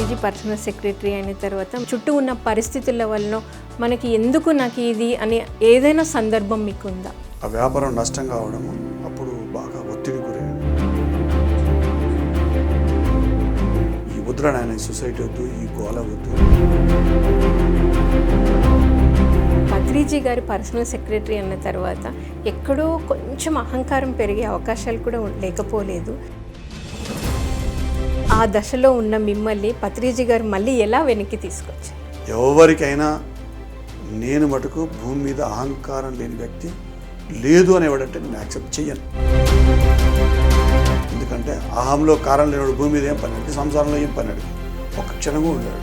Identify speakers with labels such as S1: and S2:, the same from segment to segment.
S1: Patriji personal secretary అయిన తర్వాత చుట్టూ ఉన్న పరిస్థితుల వల్ల మనకి ఎందుకు నాకు ఇది అని ఏదైనా సందర్భం మీకు ఉందా?
S2: ఆ వ్యాపారం నష్టం కావడం, అప్పుడు బాగా ఒత్తిడి గురయ్యాను. ఈ ముద్ర నాయన సొసైటీ వద్దు, ఈ గోల వద్దు.
S1: పత్రిజీ గారి పర్సనల్ సెక్రటరీ అన్న తర్వాత ఎక్కడో కొంచెం అహంకారం పెరిగే అవకాశాలు కూడా లేకపోలేదు. ఆ దశలో ఉన్న మిమ్మల్ని పత్రిజీ గారు మళ్ళీ ఎలా వెనక్కి తీసుకొచ్చారు?
S2: ఎవరికైనా నేను మటుకు భూమి మీద అహంకారం లేని వ్యక్తి లేదు అనేవాడంటే నేను యాక్సెప్ట్ చేయను. ఎందుకంటే అహంలో కారం లేనివాడు భూమి మీద ఏం పని అడిగి, సంసారంలో ఏం పని అడిగి ఒక క్షణము ఉంటాడు,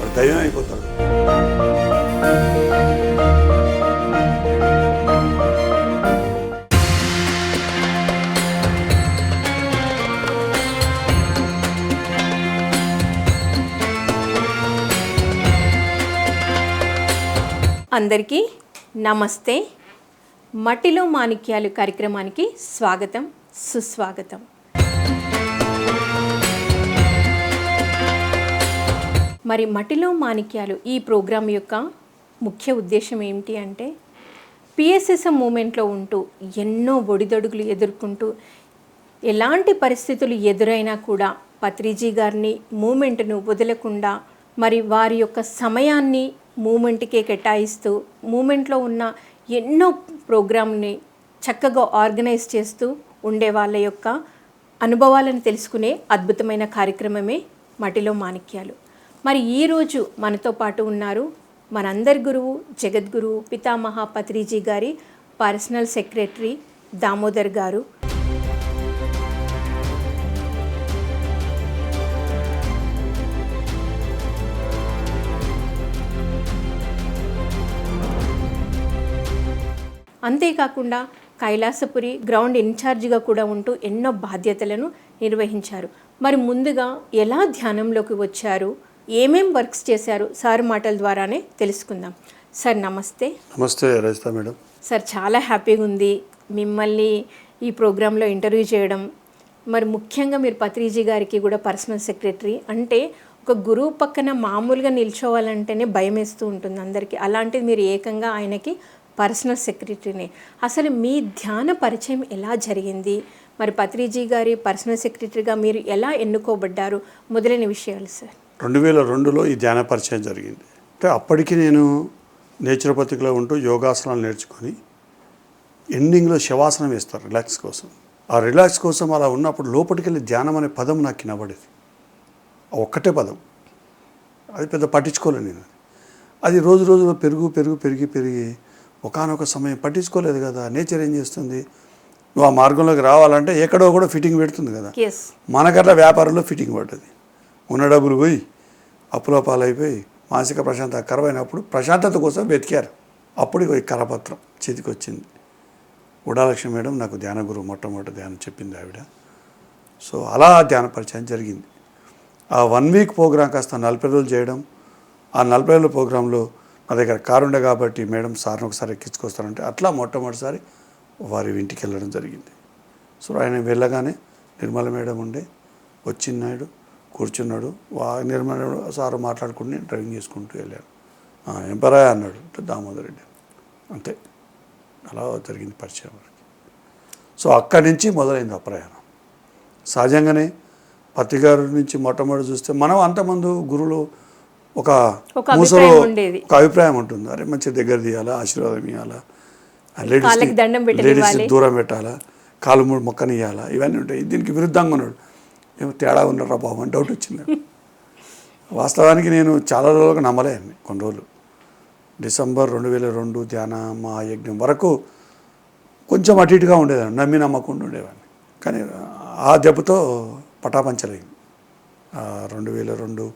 S2: వాడు దైవం అయిపోతాడు.
S1: అందరికీ నమస్తే. మట్టిలో మాణిక్యాలు కార్యక్రమానికి స్వాగతం, సుస్వాగతం. మరి మట్టిలో మాణిక్యాలు ఈ ప్రోగ్రాం యొక్క ముఖ్య ఉద్దేశం ఏమిటి అంటే, పిఎస్ఎస్ఎం మూమెంట్లో ఉంటూ ఎన్నో ఒడిదొడుగులు ఎదుర్కొంటూ ఎలాంటి పరిస్థితులు ఎదురైనా కూడా పత్రిజీ గారిని మూమెంట్ను వదలకుండా మరి వారి యొక్క సమయాన్ని మూమెంట్కే కేటాయిస్తూ మూమెంట్లో ఉన్న ఎన్నో ప్రోగ్రామ్ని చక్కగా ఆర్గనైజ్ చేస్తూ ఉండే వాళ్ళ యొక్క అనుభవాలను తెలుసుకునే అద్భుతమైన కార్యక్రమమే మట్టిలో మాణిక్యాలు. మరి ఈరోజు మనతో పాటు ఉన్నారు మనందరి గురువు, జగద్గురువు పితామహ పత్రిజీ గారి పర్సనల్ సెక్రటరీ దామోదర్ గారు. అంతేకాకుండా కైలాసపురి గ్రౌండ్ ఇన్ఛార్జిగా కూడా ఉంటూ ఎన్నో బాధ్యతలను నిర్వహించారు. మరి ముందుగా ఎలా ధ్యానంలోకి వచ్చారు, ఏమేం వర్క్స్ చేశారు, సార్ మాటల ద్వారానే తెలుసుకుందాం. సార్ నమస్తే.
S2: నమస్తే రజిత మేడం.
S1: సార్ చాలా హ్యాపీగా ఉంది మిమ్మల్ని ఈ ప్రోగ్రాంలో ఇంటర్వ్యూ చేయడం. మరి ముఖ్యంగా మీరు పత్రిజీ గారికి కూడా పర్సనల్ సెక్రటరీ అంటే ఒక గురువు పక్కన మామూలుగా నిల్చోవాలంటేనే భయం వేస్తూ ఉంటుంది అందరికీ. అలాంటిది మీరు ఏకంగా ఆయనకి పర్సనల్ సెక్రటరీనే. అసలు మీ ధ్యాన పరిచయం ఎలా జరిగింది, మరి పత్రిజీ గారి పర్సనల్ సెక్రటరీగా మీరు ఎలా ఎన్నుకోబడ్డారు, మొదలైన విషయాలు సార్.
S2: 2002లో ఈ ధ్యాన పరిచయం జరిగింది. అంటే అప్పటికి నేను నేచురోపతిలో ఉంటూ యోగాసనాలు నేర్చుకొని ఎండింగ్లో శవాసనం వేస్తారు రిలాక్స్ కోసం. ఆ రిలాక్స్ కోసం అలా ఉన్నప్పుడు లోపలికి వెళ్ళి ధ్యానం అనే పదం నాకు వినబడేది. ఒక్కటే పదం, అది పెద్ద పట్టించుకోలేదు నేను. అది రోజు రోజులో పెరిగి ఒకానొక సమయం పట్టించుకోలేదు కదా. నేచర్ ఏం చేస్తుంది, నువ్వు ఆ మార్గంలోకి రావాలంటే ఎక్కడో కూడా ఫిట్టింగ్ పెడుతుంది కదా. మనకట్లా వ్యాపారంలో ఫిట్టింగ్ పడ్డది. ఉన్న డబ్బులు పోయి అప్పుల పాలైపోయి మానసిక ప్రశాంతత కరువైనప్పుడు ప్రశాంతత కోసం వెతికారు. అప్పుడు ఈ కరపత్రం చేతికి వచ్చింది. ఉడాలక్ష్మి మేడం నాకు ధ్యాన గురువు, మొట్టమొదటి ధ్యానం చెప్పింది ఆవిడ. సో అలా ధ్యాన పరిచయం జరిగింది. ఆ 1 వీక్ ప్రోగ్రాం కాస్త 40 రోజులు చేయడం. ఆ 40 రోజుల ప్రోగ్రాంలో నా దగ్గర కారు ఉండే కాబట్టి మేడం సార్ని ఒకసారి ఎక్కించుకొస్తారంటే అట్లా మొట్టమొదటిసారి వారి ఇంటికి వెళ్ళడం జరిగింది. సో ఆయన వెళ్ళగానే నిర్మల మేడం ఉండే, వచ్చినాడు, కూర్చున్నాడు. నిర్మల సార్ మాట్లాడుకుని డ్రైవింగ్ చేసుకుంటూ వెళ్ళాను. ఏం పరాయా అన్నాడు, దామోదర్ రెడ్డి. అంతే, అలా జరిగింది పరిచయం. సో అక్కడి నుంచి మొదలైంది ఆ ప్రయాణం. సహజంగానే పత్రిగారి నుంచి మొట్టమొదటి చూస్తే మనం అంతమంది గురువులు ఒక మూసలో ఒక అభిప్రాయం ఉంటుంది. అరే మంచి దగ్గర తీయాలా, ఆశీర్వాదం ఇవ్వాలా, లేడీస్ దూరం పెట్టాలా, కాలు మూడు మొక్కని ఇవ్వాలా, ఇవన్నీ ఉంటాయి. దీనికి విరుద్ధంగా ఉన్నాడు. ఏమో తేడా ఉన్నారా బాబు అని డౌట్ వచ్చింది. వాస్తవానికి నేను చాలా రోజులకు నమ్మలేను. కొన్ని రోజులు డిసెంబర్ 2002 ధ్యాన మహాయజ్ఞం వరకు కొంచెం అటు ఇటుగా ఉండేదాన్ని, నమ్మకుండా ఉండేవాడిని. కానీ ఆ దెబ్బతో పటాపంచలైంది. 2002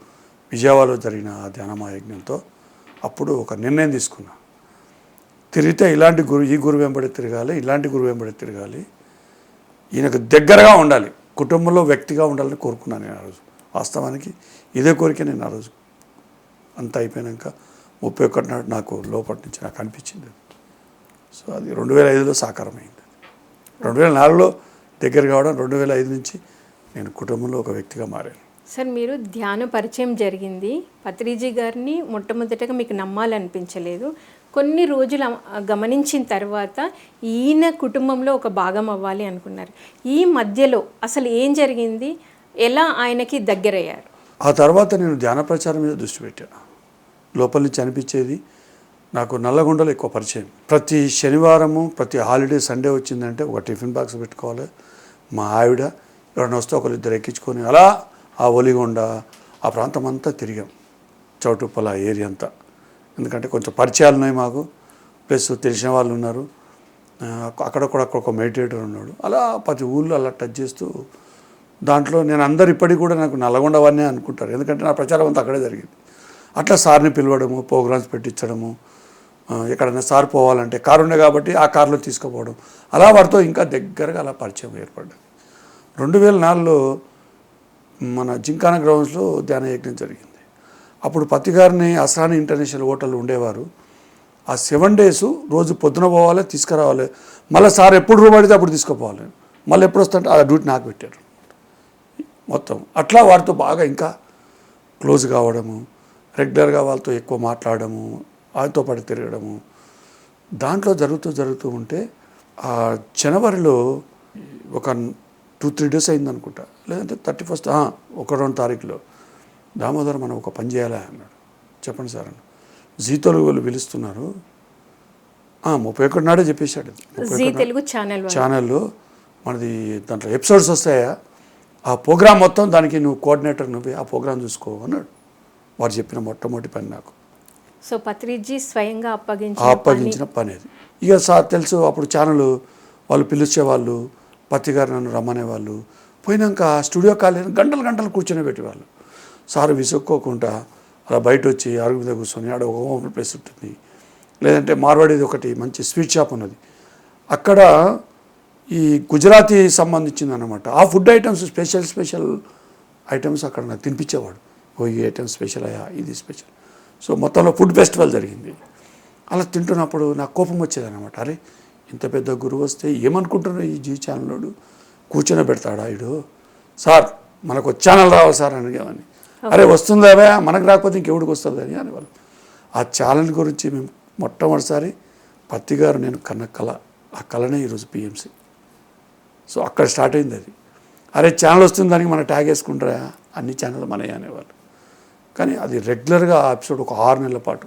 S2: విజయవాడలో జరిగిన ఆ ధ్యాన మహాయజ్ఞంతో అప్పుడు ఒక నిర్ణయం తీసుకున్నా. తిరిగితే ఇలాంటి ఈ గురువు వెంబడి తిరగాలి, ఇలాంటి గురువు వెంబడి తిరగాలి, ఈయనకు దగ్గరగా ఉండాలి, కుటుంబంలో వ్యక్తిగా ఉండాలని కోరుకున్నాను నేను ఆ రోజు. వాస్తవానికి ఇదే కోరిక నేను ఆ రోజు అంతా అయిపోయాక 31 నాడు నాకు లోపటి నుంచి నాకు అనిపించింది. సో అది 2005లో సాకారమైంది. 2004లో దగ్గర కావడం, 2005 నుంచి నేను కుటుంబంలో ఒక వ్యక్తిగా మారాను.
S1: సార్ మీరు ధ్యాన పరిచయం జరిగింది, పత్రిజీ గారిని మొట్టమొదటగా మీకు నమ్మాలనిపించలేదు, కొన్ని రోజులు గమనించిన తర్వాత ఈయన కుటుంబంలో ఒక భాగం అవ్వాలి అనుకున్నారు. ఈ మధ్యలో అసలు ఏం జరిగింది, ఎలా ఆయనకి దగ్గరయ్యారు?
S2: ఆ తర్వాత నేను ధ్యాన ప్రచారం మీద దృష్టి పెట్టాను. లోపల నుంచి అనిపించేది నాకు నల్లగొండలో ఎక్కువ పరిచయం. ప్రతి శనివారము ప్రతి హాలిడే సండే వచ్చిందంటే ఒక టిఫిన్ బాక్స్ పెట్టుకోవాలి. మా ఆవిడ ఎవరైనా వస్తే ఒకరిద్దరు ఎక్కించుకొని అలా ఆ ఒలిగొండ ఆ ప్రాంతం అంతా తిరిగాం, చౌటుప్పల ఏరియా అంతా. ఎందుకంటే కొంచెం పరిచయాలు ఉన్నాయి మాకు, ప్లస్ తెలిసిన వాళ్ళు ఉన్నారు. అక్కడ కూడా ఒక మెడిటేటర్ ఉన్నాడు. అలా ప్రతి ఊళ్ళో అలా టచ్ చేస్తూ దాంట్లో నేను అందరు ఇప్పటికి కూడా నాకు నల్లగొండ వాడినే అనుకుంటారు, ఎందుకంటే నా ప్రచారం అంతా అక్కడే జరిగింది. అట్లా సార్ని పిలవడము, ప్రోగ్రామ్స్ పెట్టించడము, ఎక్కడైనా సార్ పోవాలంటే కారు ఉండే కాబట్టి ఆ కారులో తీసుకుపోవడం, అలా వారితో ఇంకా దగ్గరగా అలా పరిచయం ఏర్పడ్డాయి. 2004లో మన జింకానా గ్రౌండ్స్లో ధ్యాన యజ్ఞం జరిగింది. అప్పుడు పత్తి గారిని అస్రాని ఇంటర్నేషనల్ హోటల్ ఉండేవారు. ఆ 7 days రోజు పొద్దున పోవాలి, తీసుకురావాలి, మళ్ళీ సార్ ఎప్పుడు రూమ్ అడిగితే అప్పుడు తీసుకుపోవాలి, మళ్ళీ ఎప్పుడు వస్తుంటే ఆ డ్యూటీ నాకు పెట్టారు మొత్తం. అట్లా వారితో బాగా ఇంకా క్లోజ్ కావడము, రెగ్యులర్గా వాళ్ళతో ఎక్కువ మాట్లాడము, వాళ్ళతో పాటు తిరగడము, దాంట్లో జరుగుతూ ఉంటే ఆ జనవరిలో ఒక 2-3 days అయింది అనుకుంటా, లేదంటే 31st 1-2 తారీఖులో దామోదర్ మనం ఒక పని చేయాలి అన్నాడు. చెప్పండి సార్ అన్న. జీ తెలుగు వాళ్ళు పిలుస్తున్నారు. 31 నాడే చెప్పేశాడు.
S1: జీ తెలుగు
S2: ఛానల్లో మనది దాంట్లో ఎపిసోడ్స్ వస్తాయా, ఆ ప్రోగ్రామ్ మొత్తం దానికి నువ్వు కోఆర్డినేటర్, నువ్వే ఆ ప్రోగ్రామ్ చూసుకో అన్నాడు. వారు చెప్పిన మొట్టమొదటి పని నాకు.
S1: సో పత్రిజీ స్వయంగా
S2: అప్పగించిన పని అది. ఇక సార్ తెలుసు అప్పుడు ఛానల్ వాళ్ళు పిలిచేవాళ్ళు, పత్తి గారు నన్ను రమ్మనేవాళ్ళు. పోయినాక స్టూడియో ఖాళీ గంటలు కూర్చొని పెట్టేవాళ్ళు. సార్ విసుక్కోకుండా అలా బయట వచ్చి అరుగు మీద కూర్చొని ఆడ ఒక ఓపెన్ ప్లేస్ ఉంటుంది, లేదంటే మార్వాడిది ఒకటి మంచి స్వీట్ షాప్ ఉన్నది, అక్కడ ఈ గుజరాతీ సంబంధించింది అనమాట. ఆ ఫుడ్ ఐటమ్స్ స్పెషల్ ఐటమ్స్ అక్కడ నాకు తినిపించేవాడు. ఈ ఐటమ్స్ స్పెషల్ అయ్యా, ఇది స్పెషల్. సో మొత్తంలో ఫుడ్ ఫెస్టివల్ జరిగింది. అలా తింటున్నప్పుడు నాకు కోపం వచ్చేదన్నమాట. అరే ఇంత పెద్ద గురువు వస్తే ఏమనుకుంటున్నాడు ఈ జీ ఛానల్, కూర్చొని పెడతాడా ఇడు, సార్ మనకు ఛానల్ రావాలి సార్ అడిగేవాడిని. అరే వస్తుందా మనకు రాకపోతే ఇంకెవడికి వస్తుంది అని అనేవాళ్ళు. ఆ ఛానల్ గురించి మేము మొట్టమొదటిసారి పత్తి గారు నేను కన్న కళ, ఆ కళనే ఈరోజు పిఎంసి. సో అక్కడ స్టార్ట్ అయింది అది. అరే ఛానల్ వస్తుంది దానికి మనం ట్యాగ్ వేసుకుంటారా, అన్ని ఛానల్ మనయ్య అనేవాళ్ళు. కానీ అది రెగ్యులర్గా ఆ ఎపిసోడ్ ఒక 6 నెలల పాటు.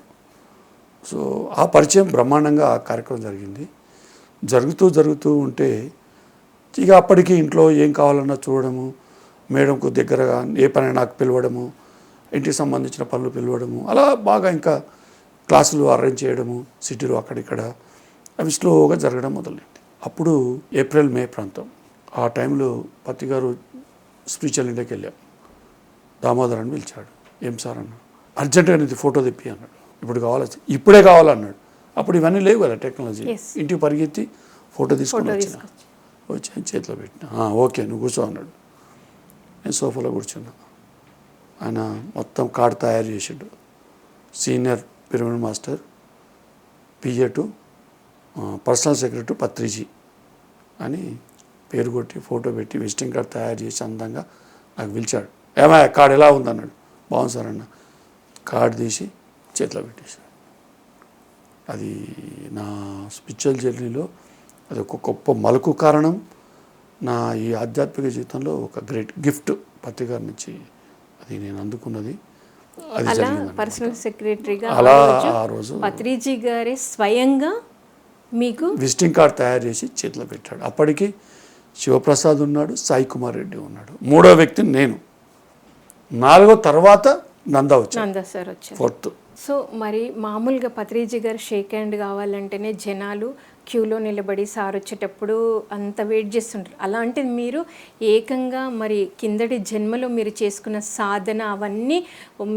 S2: సో ఆ పరిచయం బ్రహ్మాండంగా ఆ కార్యక్రమం జరిగింది. జరుగుతూ ఉంటే ఇక అప్పటికి ఇంట్లో ఏం కావాలన్నా చూడడము, మేడంకు దగ్గరగా ఏ పని నాకు పిలవడము, ఇంటికి సంబంధించిన పనులు పిలవడము, అలా బాగా ఇంకా క్లాసులు అరేంజ్ చేయడము సిటీలో అక్కడిక్కడ, అవి స్లోగా జరగడం మొదలైంది. అప్పుడు ఏప్రిల్ మే ప్రాంతం. ఆ టైంలో పత్తి గారు స్పిరిచువల్ ఇండియాకి వెళ్ళాం. దామోదర్ అని పిలిచాడు. ఏం సార్ అన్న, అర్జెంటుగా నీది ఫోటో తెప్పి అన్నాడు. ఇప్పుడే కావాలన్నాడు. అప్పుడు ఇవన్నీ లేవు కదా టెక్నాలజీ. ఇంటికి పరిగెత్తి ఫోటో తీసుకొని వచ్చి చేతిలో పెట్టిన. ఓకే నువ్వు కూర్చో అన్నాడు. నేను సోఫాలో కూర్చున్నా. ఆయన మొత్తం కార్డు తయారు చేసాడు. Senior pyramid master, PA to personal secretary Patriji అని పేరు కొట్టి ఫోటో పెట్టి విజిటింగ్ కార్డు తయారు చేసి అందంగా నాకు పిలిచాడు. ఏమయ్య కార్డు ఎలా ఉందన్నాడు. బాగుంది సార్ అన్న. కార్డు తీసి చేతిలో పెట్టేశాడు. అది నా స్పిరిచువల్ జర్నీలో అది ఒక గొప్ప మలుపు కారణం. నా ఈ ఆధ్యాత్మిక జీవితంలో ఒక గ్రేట్ గిఫ్ట్ పత్తి గారి నుంచి అది నేను అందుకున్నది.
S1: అలా పర్సనల్ సెక్రటరీగా
S2: అలా ఆ రోజు
S1: పత్రిజీ గారే స్వయంగా మీకు
S2: విజిటింగ్ కార్డ్ తయారు చేసి చేతిలో పెట్టాడు. అప్పటికి శివప్రసాద్ ఉన్నాడు, సాయి కుమార్ రెడ్డి ఉన్నాడు, 3వ వ్యక్తి నేను, 4వ తర్వాత నందా
S1: సార్ వచ్చారు,
S2: 4th.
S1: సో మరి మామూలుగా పత్రిజీ గారు షేక్ హ్యాండ్ కావాలంటేనే జనాలు క్యూలో నిలబడి సార్ వచ్చేటప్పుడు అంత వెయిట్ చేస్తుంటారు. అలాంటిది మీరు ఏకంగా మరి కిందటి జన్మలో మీరు చేసుకున్న సాధన అవన్నీ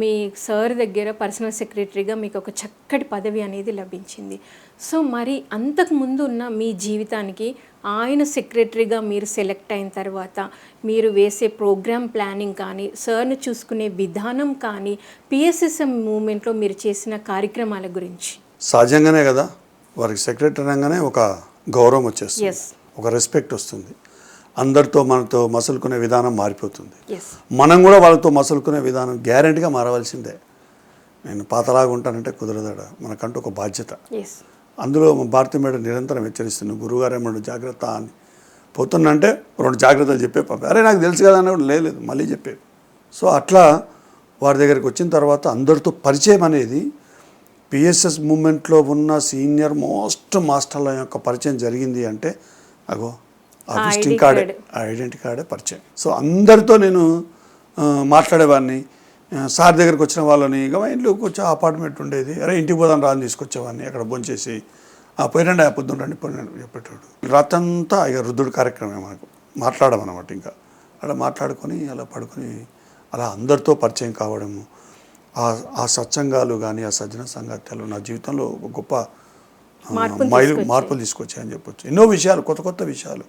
S1: మీ సార్ దగ్గర పర్సనల్ సెక్రటరీగా మీకు ఒక చక్కటి పదవి అనేది లభించింది. సో మరి అంతకుముందు ఉన్న మీ జీవితానికి ఆయన సెక్రటరీగా మీరు సెలెక్ట్ అయిన తర్వాత మీరు వేసే ప్రోగ్రామ్ ప్లానింగ్ కానీ, సార్ను చూసుకునే విధానం కానీ, పిఎస్ఎస్ఎం మూమెంట్లో మీరు చేసిన కార్యక్రమాల గురించి.
S2: సహజంగానే కదా వారికి సెక్రటరీ అనగానే ఒక గౌరవం వచ్చేస్తుంది, ఒక రెస్పెక్ట్ వస్తుంది. అందరితో మనతో మసులుకునే విధానం మారిపోతుంది.
S1: ఎస్
S2: మనం కూడా వాళ్ళతో మసులుకునే విధానం గ్యారెంటీగా మారవలసిందే. నేను పాతలాగా ఉంటానంటే కుదరదాడ, మనకంటూ ఒక బాధ్యత.
S1: ఎస్
S2: అందులో భారతి మేడం నిరంతరం హెచ్చరిస్తున్నాను, గురువుగారు ఏమన్నా జాగ్రత్త అని. పోతున్నంటే 2 జాగ్రత్తలు చెప్పే పంపే, అరే నాకు తెలుసు కదా అన్న కూడా లేదు మళ్ళీ చెప్పేది. సో అట్లా వారి దగ్గరికి వచ్చిన తర్వాత అందరితో పరిచయం అనేది పిఎస్ఎస్ మూమెంట్లో ఉన్న సీనియర్ మోస్ట్ మాస్టర్ల యొక్క పరిచయం జరిగింది అంటే అగో ఆ విజిటింగ్ కార్డే, ఆ ఐడెంటిటీ కార్డే పరిచయం. సో అందరితో నేను మాట్లాడేవాడిని. సార్ దగ్గరికి వచ్చిన వాళ్ళని ఇక మా ఇంట్లో వచ్చి అపార్ట్మెంట్ ఉండేది, అరే ఇంటికి పోదాం రాని తీసుకొచ్చేవాడిని. అక్కడ భోంచేసి పొయ్యండి పొద్దున్న రండి పొయ్యండి చెప్పేటోడు. రాత్రంతా ఇక రుద్దుడు కార్యక్రమం మనకు మాట్లాడమన్నమాట. ఇంకా అలా మాట్లాడుకొని అలా పడుకొని అలా అందరితో పరిచయం కావడము, ఆ సత్సంగాలు కానీ ఆ సజ్జన సంగత్యాలు నా జీవితంలో ఒక గొప్ప మార్పులు తీసుకొచ్చాయని చెప్పొచ్చు. ఎన్నో విషయాలు, కొత్త కొత్త విషయాలు,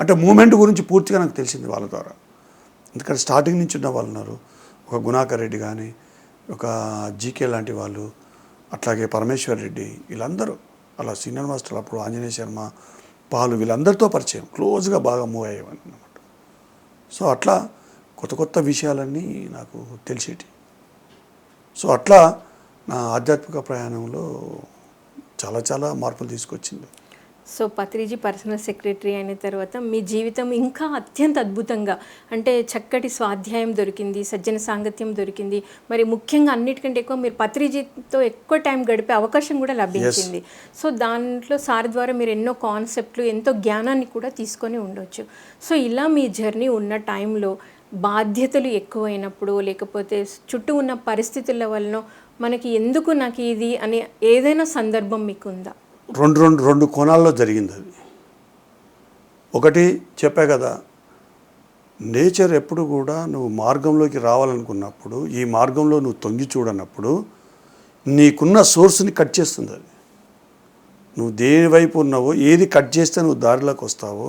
S2: అంటే మూమెంట్ గురించి పూర్తిగా నాకు తెలిసింది వాళ్ళ ద్వారా. ఎందుకంటే స్టార్టింగ్ నుంచి ఉన్న వాళ్ళు ఉన్నారు, ఒక గుణాకర్ రెడ్డి కానీ, ఒక జీకే లాంటి వాళ్ళు, అట్లాగే పరమేశ్వర్ రెడ్డి, వీళ్ళందరూ అలా సీనియర్ మాస్టర్లు. అప్పుడు ఆంజనేయ శర్మ, పాలు, వీళ్ళందరితో పరిచయం క్లోజ్గా బాగా మూవ్ అయ్యేవాడిని అన్నమాట. సో అట్లా కొత్త కొత్త విషయాలన్నీ నాకు తెలిసేటి. సో అట్లా నా ఆధ్యాత్మిక ప్రయాణంలో చాలా చాలా మార్పులు తీసుకొచ్చింది.
S1: సో పత్రిజీ పర్సనల్ సెక్రటరీ అయిన తర్వాత మీ జీవితం ఇంకా అత్యంత అద్భుతంగా, అంటే చక్కటి స్వాధ్యాయం దొరికింది, సజ్జన సాంగత్యం దొరికింది, మరి ముఖ్యంగా అన్నిటికంటే ఎక్కువ మీరు పత్రిజీతో ఎక్కువ టైం గడిపే అవకాశం కూడా లభించింది. సో దాంట్లో సార్ ద్వారా మీరు ఎన్నో కాన్సెప్ట్లు, ఎంతో జ్ఞానాన్ని కూడా తీసుకొని ఉండొచ్చు. సో ఇలా మీ జర్నీ ఉన్న టైంలో బాధ్యతలు ఎక్కువైనప్పుడు, లేకపోతే చుట్టూ ఉన్న పరిస్థితుల వలన మనకి ఎందుకు నాకు ఇది అని ఏదైనా సందర్భం మీకు ఉందా?
S2: రెండు కోణాల్లో జరిగింది అది. ఒకటి చెప్పా కదా, నేచర్ ఎప్పుడు కూడా నువ్వు మార్గంలోకి రావాలనుకున్నప్పుడు, ఈ మార్గంలో నువ్వు తొంగి చూడనప్పుడు నీకున్న సోర్స్ని కట్ చేస్తుంది అది. నువ్వు దేని వైపు ఉన్నావో, ఏది కట్ చేస్తే నువ్వు దారిలోకి వస్తావో,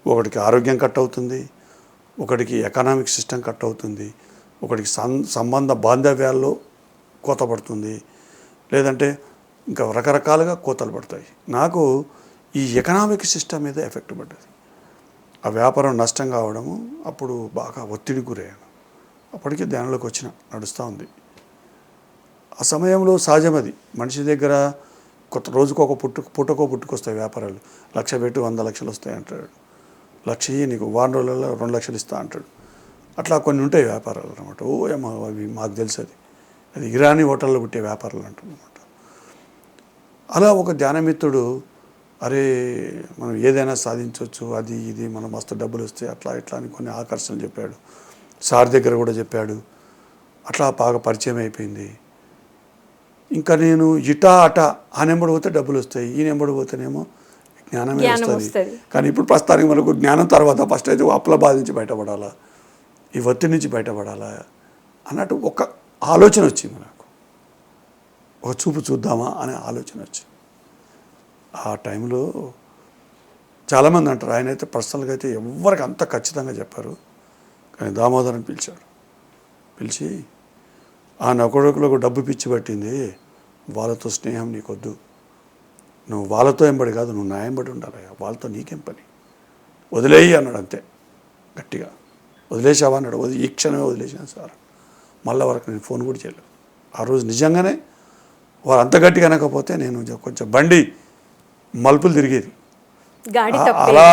S2: ఒకటికి ఆరోగ్యం కట్ అవుతుంది, ఒకటికి ఎకనామిక్ సిస్టమ్ కట్ అవుతుంది, ఒకటికి సంబంధ బాంధవ్యాల్లో కోత పడుతుంది, లేదంటే ఇంకా రకరకాలుగా కోతలు పడతాయి. నాకు ఈ ఎకనామిక్ సిస్టమ్ మీద ఎఫెక్ట్ పడ్డది. ఆ వ్యాపారం నష్టం కావడము, అప్పుడు బాగా ఒత్తిడి గురయ్యాను. అప్పటికే ధ్యానంలోకి వచ్చిన నడుస్తూ ఉంది. ఆ సమయంలో సహజం అది, మనిషి దగ్గర కొత్త రోజుకు ఒక పుట్టుకొస్తాయి వ్యాపారాలు. 1,00,000 పెట్టి 100 లక్షలు వస్తాయి అంటాడు, 1,00,000 నీకు వారం రోజులలో 2 లక్షలు ఇస్తా అంటాడు. అట్లా కొన్ని ఉంటాయి వ్యాపారాలు అనమాట. అవి మాకు తెలుసు, అది ఇరానీ హోటల్లో పుట్టే వ్యాపారాలు అంటున్నమాట. అలా ఒక ధ్యానమిత్రుడు, అరే మనం ఏదైనా సాధించవచ్చు, అది ఇది, మనం మస్తు డబ్బులు వస్తాయి, అట్లా ఇట్లా అని కొన్ని ఆకర్షణలు చెప్పాడు. సార్ దగ్గర కూడా చెప్పాడు. అట్లా బాగా పరిచయం అయిపోయింది. ఇంకా నేను ఇటా అటా ఆ నెంబడి పోతే డబ్బులు వస్తాయి, ఈ నెంబడి పోతేనేమో జ్ఞానమే వస్తుంది. కానీ ఇప్పుడు ప్రస్తుతానికి మనకు జ్ఞానం తర్వాత ఫస్ట్ అయితే అప్పుల బాధ నుంచి బయటపడాలా, ఈ ఒత్తిడి నుంచి బయటపడాలా అన్నట్టు ఒక ఆలోచన వచ్చింది నాకు. ఒక చూపు చూద్దామా అనే ఆలోచన వచ్చింది. ఆ టైంలో చాలామంది అంటారు, ఆయన అయితే పర్సనల్గా అయితే ఎవరికి అంత ఖచ్చితంగా చెప్పారు, కానీ దామోదరని పిలిచాడు. పిలిచి ఆ నొకడొకలకు డబ్బు పిచ్చి పట్టింది, వాళ్ళతో స్నేహం నీకొద్దు, నువ్వు వాళ్ళతో ఎంబడి కాదు, నువ్వు నా ఎంబడి ఉండాలి, వాళ్ళతో నీకేం పని, వదిలేయి అన్నాడు. అంతే గట్టిగా. వదిలేసావా అన్నాడు. ఈ క్షణమే వదిలేసాను సార్. మళ్ళీ వరకు నేను ఫోన్ కూడా చేయలేదు. ఆ రోజు నిజంగానే వారు అంత గట్టిగా అనకపోతే నేను కొంచెం బండి మలుపులు తిరిగేది. అలా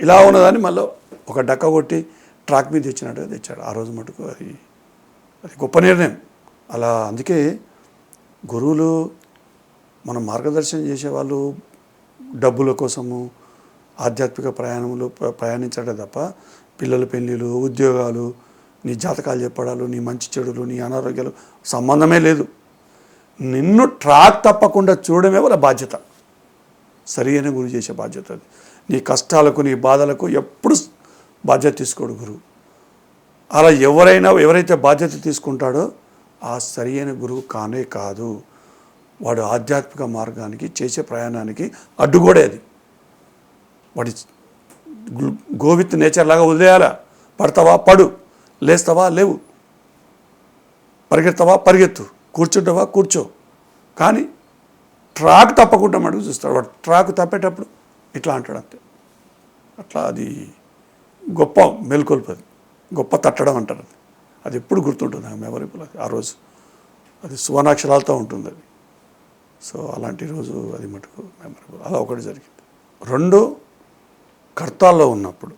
S2: ఇలా ఉన్నదని మళ్ళీ ఒక డక్క కొట్టి ట్రాక్ మీద తెచ్చినట్టుగా తెచ్చాడు. ఆ రోజు మటుకు అది గొప్ప నిర్ణయం. అలా అందుకే గురువులు మనం మార్గదర్శనం చేసేవాళ్ళు డబ్బుల కోసము ఆధ్యాత్మిక ప్రయాణంలో ప్రయాణించడం తప్ప పిల్లల పెళ్ళిళ్ళు, ఉద్యోగాలు, నీ జాతకాలు చెప్పడాలు, నీ మంచి చెడులు, నీ అనారోగ్యాలు సంబంధమే లేదు. నిన్ను ట్రాక్ తప్పకుండా చూడడమే వాళ్ళ బాధ్యత. సరి అయిన గురువు చేసే బాధ్యత అది. నీ కష్టాలకు, నీ బాధలకు ఎప్పుడు బాధ్యత తీసుకోడు గురువు. అలా ఎవరైతే బాధ్యత తీసుకుంటాడో ఆ సరి అయిన గురువు కానే కాదు. వాడు ఆధ్యాత్మిక మార్గానికి చేసే ప్రయాణానికి అడ్డుగోడే అది. వాడి గోవిత్ నేచర్ లాగా వదిలేయాలా. పడతావా పడు, లేస్తావా లేవు, పరిగెత్తావా పరిగెత్తు, కూర్చుంటావా కూర్చో, కానీ ట్రాక్ తప్పకుండా మడుగు చూస్తాడు. వాడు ట్రాక్ తప్పేటప్పుడు ఇట్లా అంటాడు అంతే. అట్లా అది గొప్ప మేల్కొల్పది, గొప్ప తట్టడం అంటారు అది. అది ఎప్పుడు గుర్తుంటుంది నాకు, మెమొరబుల్ ఆ రోజు. అది సువర్ణాక్షరాలతో ఉంటుంది అది. సో అలాంటి రోజు అది మటుకు మెమొరబుల్. అలా ఒకటి జరిగింది. రెండు, కర్తాల్లో ఉన్నప్పుడు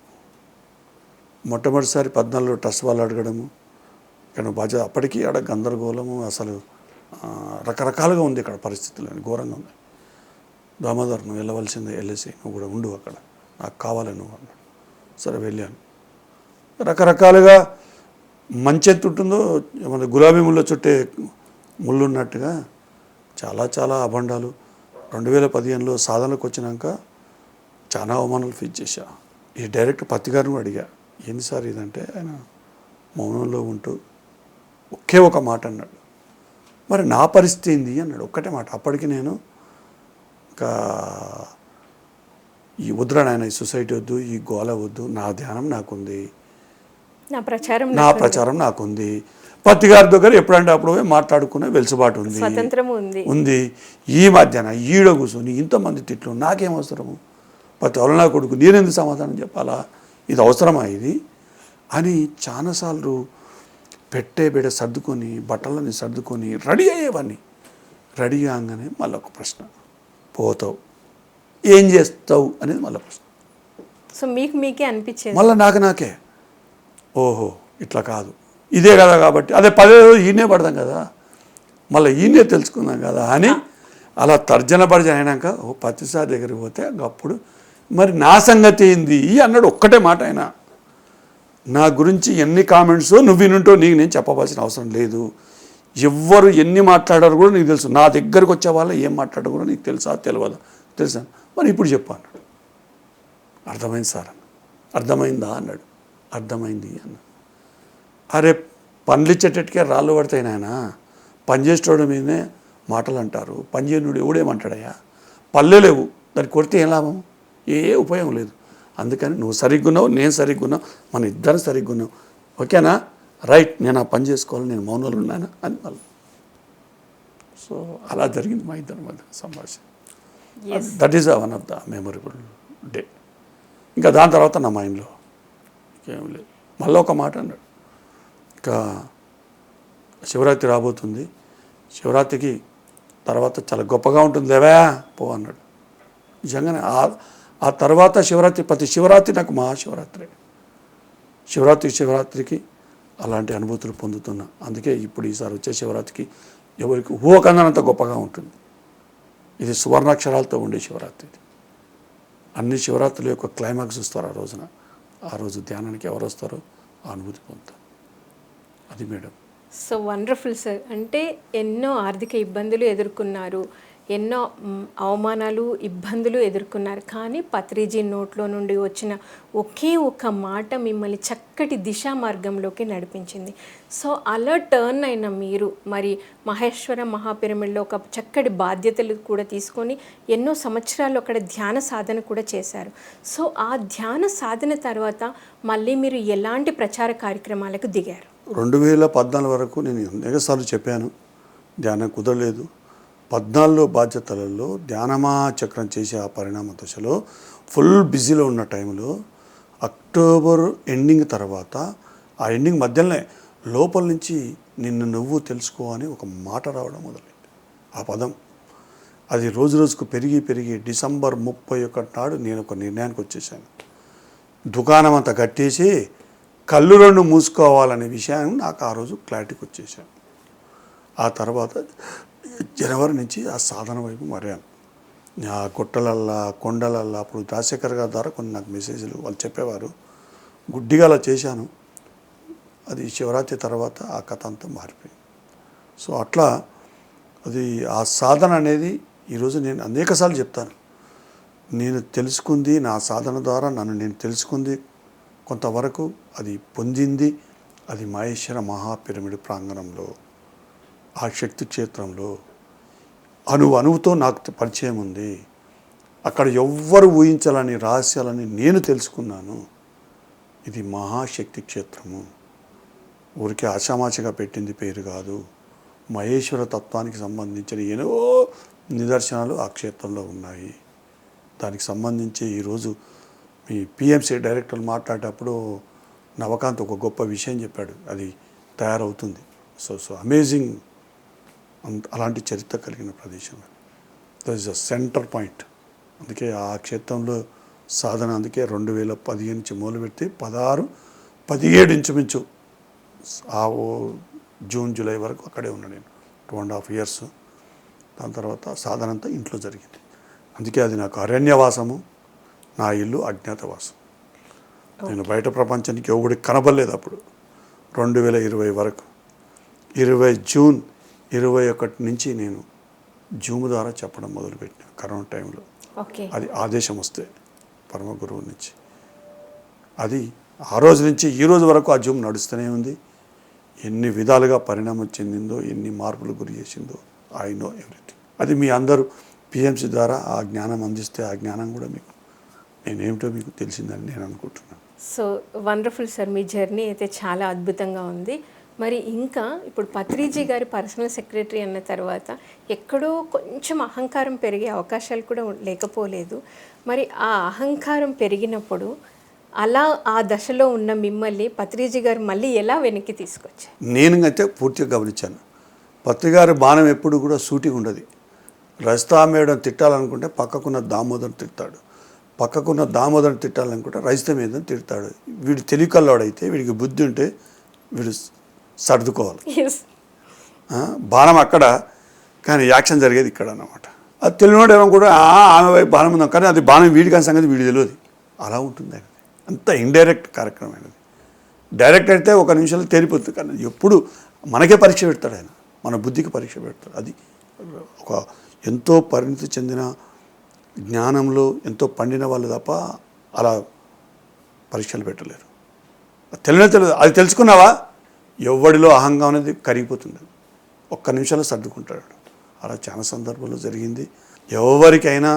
S2: మొట్టమొదటిసారి 14 ట్రస్ట్ వాళ్ళు అడగడము, ఇక్కడ బాధ్యత అప్పటికీ ఆడ గందరగోళము, అసలు రకరకాలుగా ఉంది ఇక్కడ పరిస్థితులు, ఘోరంగా ఉంది. దామోదర్ నువ్వు వెళ్ళవలసిందే, వెళ్ళేసి నువ్వు కూడా ఉండు అక్కడ, నాకు కావాలి నువ్వు అన్నాడు. సరే వెళ్ళాను. రకరకాలుగా మంచి ఎంత ఉంటుందో మన గులాబీ ముళ్ళ చుట్టే ముళ్ళు ఉన్నట్టుగా చాలా చాలా అభండాలు. 2015లో సాధనకు వచ్చినాక చాలా అవమానాలు ఫేస్ చేశా. ఈ డైరెక్ట్ పత్తి గారిని అడిగా, ఏంది సార్ ఇదంటే ఆయన మౌనంలో ఉంటూ ఒకే ఒక మాట అన్నాడు, మరి నా పరిస్థితి ఏంది అన్నాడు. ఒక్కటే మాట. అప్పటికి నేను ఇంకా ఈ వద్దురా నాయన, ఈ సొసైటీ వద్దు, ఈ గోల వద్దు, నా ధ్యానం నాకుంది,
S1: నా ప్రచారం
S2: నాకుంది. పత్తి గారి దగ్గర ఎప్పుడంటే అప్పుడు మాట్లాడుకునే వెలుసుబాటు ఉంది,
S1: స్వతంత్రం ఉంది.
S2: ఈ మధ్యాహ్న ఈడ కూర్చొని ఇంతమంది తిట్లు నాకేం అవసరము, పత్తి వాళ్ళ నా కొడుకు నేనెందుకు సమాధానం చెప్పాలా, ఇది అవసరమా ఇది అని చాలాసార్లు పెట్టే బిడ సర్దుకొని బట్టలని సర్దుకొని రెడీ అయ్యేవాడిని. రెడీ కాగానే మళ్ళీ ఒక ప్రశ్న, పోతావు ఏం చేస్తావు అనేది మళ్ళీ ప్రశ్న.
S1: సో మీకే అనిపించేది
S2: మళ్ళీ నాకే ఓహో ఇట్లా కాదు, ఇదే కదా, కాబట్టి అదే 10 రోజులు ఈయనే పడదాం కదా, మళ్ళీ ఈయనే తెలుసుకుందాం కదా అని అలా తర్జన భర్జన అయినాక పత్తిసారి దగ్గరికి పోతే అప్పుడు మరి నా సంగతి ఏంది అన్నాడు. ఒక్కటే మాట ఆయన, నా గురించి ఎన్ని కామెంట్స్ నువ్వు వినుంటో నీకు నేను చెప్పవలసిన అవసరం లేదు, ఎవ్వరు ఎన్ని మాట్లాడారు కూడా నీకు తెలుసు, నా దగ్గరకు వచ్చే వాళ్ళు ఏం మాట్లాడారు కూడా నీకు తెలుసా తెలియదా, తెలుసా, మరి ఇప్పుడు చెప్పు అన్నాడు. అర్థమైంది సార్ అన్న. అర్థమైందా అన్నాడు. అర్థమైంది అన్న. అరే పనులు ఇచ్చేటట్టుకే రాళ్ళు పడతాయి నాయన, పనిచేసేటోడు మీదనే మాటలు అంటారు, పనిచేయనుడు ఎవడేమంటాడయ్యా, పల్లె లేవు, దాన్ని కొడితే ఏం లాభం, ఏ ఉపయోగం లేదు. అందుకని నువ్వు సరిగ్గా ఉన్నావు, నేను సరిగ్గా ఉన్నావు, మన ఇద్దరం సరిగ్గా ఉన్నావు, ఓకేనా, రైట్, నేను ఆ పని చేసుకోవాలి, నేను మౌనంలో ఉన్నాను అని వాళ్ళు. సో అలా జరిగింది మా ఇద్దరి మధ్య సంభాషణ. That is one of the memorable day. ఇంకా దాని తర్వాత నా మైండ్లో ఇంకేం లేదు. మళ్ళీ ఒక మాట అన్నాడు, ఇంకా శివరాత్రి రాబోతుంది, శివరాత్రికి తర్వాత చాలా గొప్పగా ఉంటుంది లేవా పో అన్నాడు. నిజంగానే ఆ తర్వాత శివరాత్రి, ప్రతి శివరాత్రి నాకు మహాశివరాత్రి, శివరాత్రికి అలాంటి అనుభూతులు పొందుతున్నా. అందుకే ఇప్పుడు ఈసారి వచ్చే శివరాత్రికి ఎవరికి ఊహకందనంత గొప్పగా ఉంటుంది. ఇది సువర్ణాక్షరాలతో ఉండే శివరాత్రి. అన్ని శివరాత్రుల యొక్క క్లైమాక్స్ చూస్తారు ఆ రోజున. ఆ రోజు ధ్యానానికి ఎవరు వస్తారో ఆ అనుభూతి పొందుతారు. అది మేడం.
S1: So wonderful sir. అంటే ఎన్నో ఆర్థిక ఇబ్బందులు ఎదుర్కొన్నారు, ఎన్నో అవమానాలు ఇబ్బందులు ఎదుర్కొన్నారు, కానీ పత్రిజీ నోట్లో నుండి వచ్చిన ఒకే ఒక మాట మిమ్మల్ని చక్కటి దిశా మార్గంలోకి నడిపించింది. సో అలా టర్న్ అయిన మీరు మరి మహేశ్వర మహాపిరమిడ్లో ఒక చక్కటి బాధ్యతలు కూడా తీసుకొని ఎన్నో సంవత్సరాలు అక్కడ ధ్యాన సాధన కూడా చేశారు. సో ఆ ధ్యాన సాధన తర్వాత మళ్ళీ మీరు ఎలాంటి ప్రచార కార్యక్రమాలకు దిగారు?
S2: 2014 వరకు నేను అనేకసార్లు చెప్పాను, ధ్యానం కుదరలేదు. 14 బాధ్యతలలో ధ్యానమా చక్రం చేసే ఆ పరిణామ దశలో ఫుల్ బిజీలో ఉన్న టైంలో అక్టోబర్ ఎండింగ్ తర్వాత, ఆ ఎండింగ్ మధ్యలోనే లోపల నుంచి నిన్ను నువ్వు తెలుసుకో అని ఒక మాట రావడం మొదలైంది. ఆ పదం అది రోజు రోజుకు పెరిగి డిసెంబర్ 31 నాడు నేను ఒక నిర్ణయానికి వచ్చేసాను. దుకాణం అంతా కట్టేసి కళ్ళు 2 మూసుకోవాలనే విషయం నాకు ఆ రోజు క్లారిటీకి వచ్చేసాను. ఆ తర్వాత జనవరి నుంచి ఆ సాధన వైపు మారాను. ఆ గుట్టలల్లా కొండలల్లా అప్పుడు రాజశేఖర్ గారి ద్వారా కొన్ని నాకు మెసేజ్లు వాళ్ళు చెప్పేవారు, గుడ్డిగా అలా చేశాను. అది శివరాత్రి తర్వాత ఆ కథ అంతా మారిపోయింది. సో అట్లా అది ఆ సాధన అనేది ఈరోజు నేను అనేకసార్లు చెప్తాను, నేను తెలుసుకుంది నా సాధన ద్వారా నన్ను నేను తెలుసుకుంది కొంతవరకు అది పొందింది అది మహేశ్వర మహాపిరమిడ్ ప్రాంగణంలో, ఆ శక్తి క్షేత్రంలో అణువుతో నాకు పరిచయం ఉంది. అక్కడ ఎవ్వరు ఊహించాలని రహస్యాలని నేను తెలుసుకున్నాను. ఇది మహాశక్తి క్షేత్రము, ఊరికే ఆషామాషిగా పెట్టింది పేరు కాదు. మహేశ్వర తత్వానికి సంబంధించిన ఎన్నో నిదర్శనాలు ఆ క్షేత్రంలో ఉన్నాయి. దానికి సంబంధించి ఈరోజు మీ పిఎంసి డైరెక్టర్లు మాట్లాడేటప్పుడు నవకాంత్ ఒక గొప్ప విషయం చెప్పాడు, అది తయారవుతుంది. So amazing. అలాంటి చరిత్ర కలిగిన ప్రదేశం. That is a centre point. అందుకే ఆ క్షేత్రంలో సాధన అందుకే 2015 నుంచి మొదలుపెడితే 16, 17 ఇంచుమించు ఆ జూన్ జూలై వరకు అక్కడే ఉన్నా నేను, 2.5 years. దాని తర్వాత సాధన అంతా ఇంట్లో జరిగింది. అందుకే అది నాకు అరణ్యవాసము, నా ఇల్లు అజ్ఞాతవాసం. నేను బయట ప్రపంచానికి ఎవరికి కనబడలేదు అప్పుడు 2020 వరకు. జూన్ 21 నుంచి నేను జూమ్ ద్వారా చెప్పడం మొదలుపెట్టిన కరోనా టైంలో. అది ఆదేశం వస్తే పరమ గురువు నుంచి. అది ఆ రోజు నుంచి ఈ రోజు వరకు ఆ జూమ్ నడుస్తూనే ఉంది. ఎన్ని విధాలుగా పరిణామం చెందిందో, ఎన్ని మార్పులు గురి చేసిందో, ఐ నో ఎవ్రీథింగ్. అది మీ అందరూ పిఎంసి ద్వారా ఆ జ్ఞానం అందిస్తే ఆ జ్ఞానం కూడా మీకు నేనేమిటో మీకు తెలిసిందని నేను అనుకుంటున్నాను.
S1: సో వండర్ఫుల్ సార్, మీ జర్నీ అయితే చాలా అద్భుతంగా ఉంది. మరి ఇంకా ఇప్పుడు పత్రిజీ గారి పర్సనల్ సెక్రటరీ అన్న తర్వాత ఎక్కడో కొంచెం అహంకారం పెరిగే అవకాశాలు కూడా లేకపోలేదు. మరి ఆ అహంకారం పెరిగినప్పుడు అలా ఆ దశలో ఉన్న మిమ్మల్ని పత్రిజీ గారు మళ్ళీ ఎలా వెనక్కి తీసుకొచ్చారు?
S2: నేను అయితే పూర్తిగా గమనించాను. పత్రిగారి బాణం ఎప్పుడు కూడా సూటిగా ఉండదు. రజితా మేడం తిట్టాలనుకుంటే పక్కకున్న దామోదరం తిడతాడు, పక్కకున్న దామోదరం తిట్టాలనుకుంటే రజిత మీద తిడతాడు. వీడు తెలివికల్లోడైతే, వీడికి బుద్ధి ఉంటే వీడు సర్దుకోవాలి. బాణం అక్కడ, కానీ యాక్షన్ జరిగేది ఇక్కడ అన్నమాట. అది తెలియనోడు ఏమో కూడా ఆమె వైపు బాణం ఉందాం, కానీ అది బాణం వీడికి సంగతి వీడి తెలియదు. అలా ఉంటుంది ఆయన. అంత ఇండైరెక్ట్ కార్యక్రమం అయినది. డైరెక్ట్ అయితే ఒక నిమిషంలో తేలిపోతుంది, కానీ ఎప్పుడు మనకే పరీక్ష పెడతాడు ఆయన, మన బుద్ధికి పరీక్ష పెడతాడు. అది ఒక ఎంతో పరిణితి చెందిన జ్ఞానంలో ఎంతో పండిన వాళ్ళు తప్ప అలా పరీక్షలు పెట్టలేరు. తెలియదు. అది తెలుసుకున్నావా, ఎవడిలో అహంగా అనేది కరిగిపోతుంది, ఒక్క నిమిషంలో సర్దుకుంటాడు. అలా చాలా సందర్భాల్లో జరిగింది. ఎవరికైనా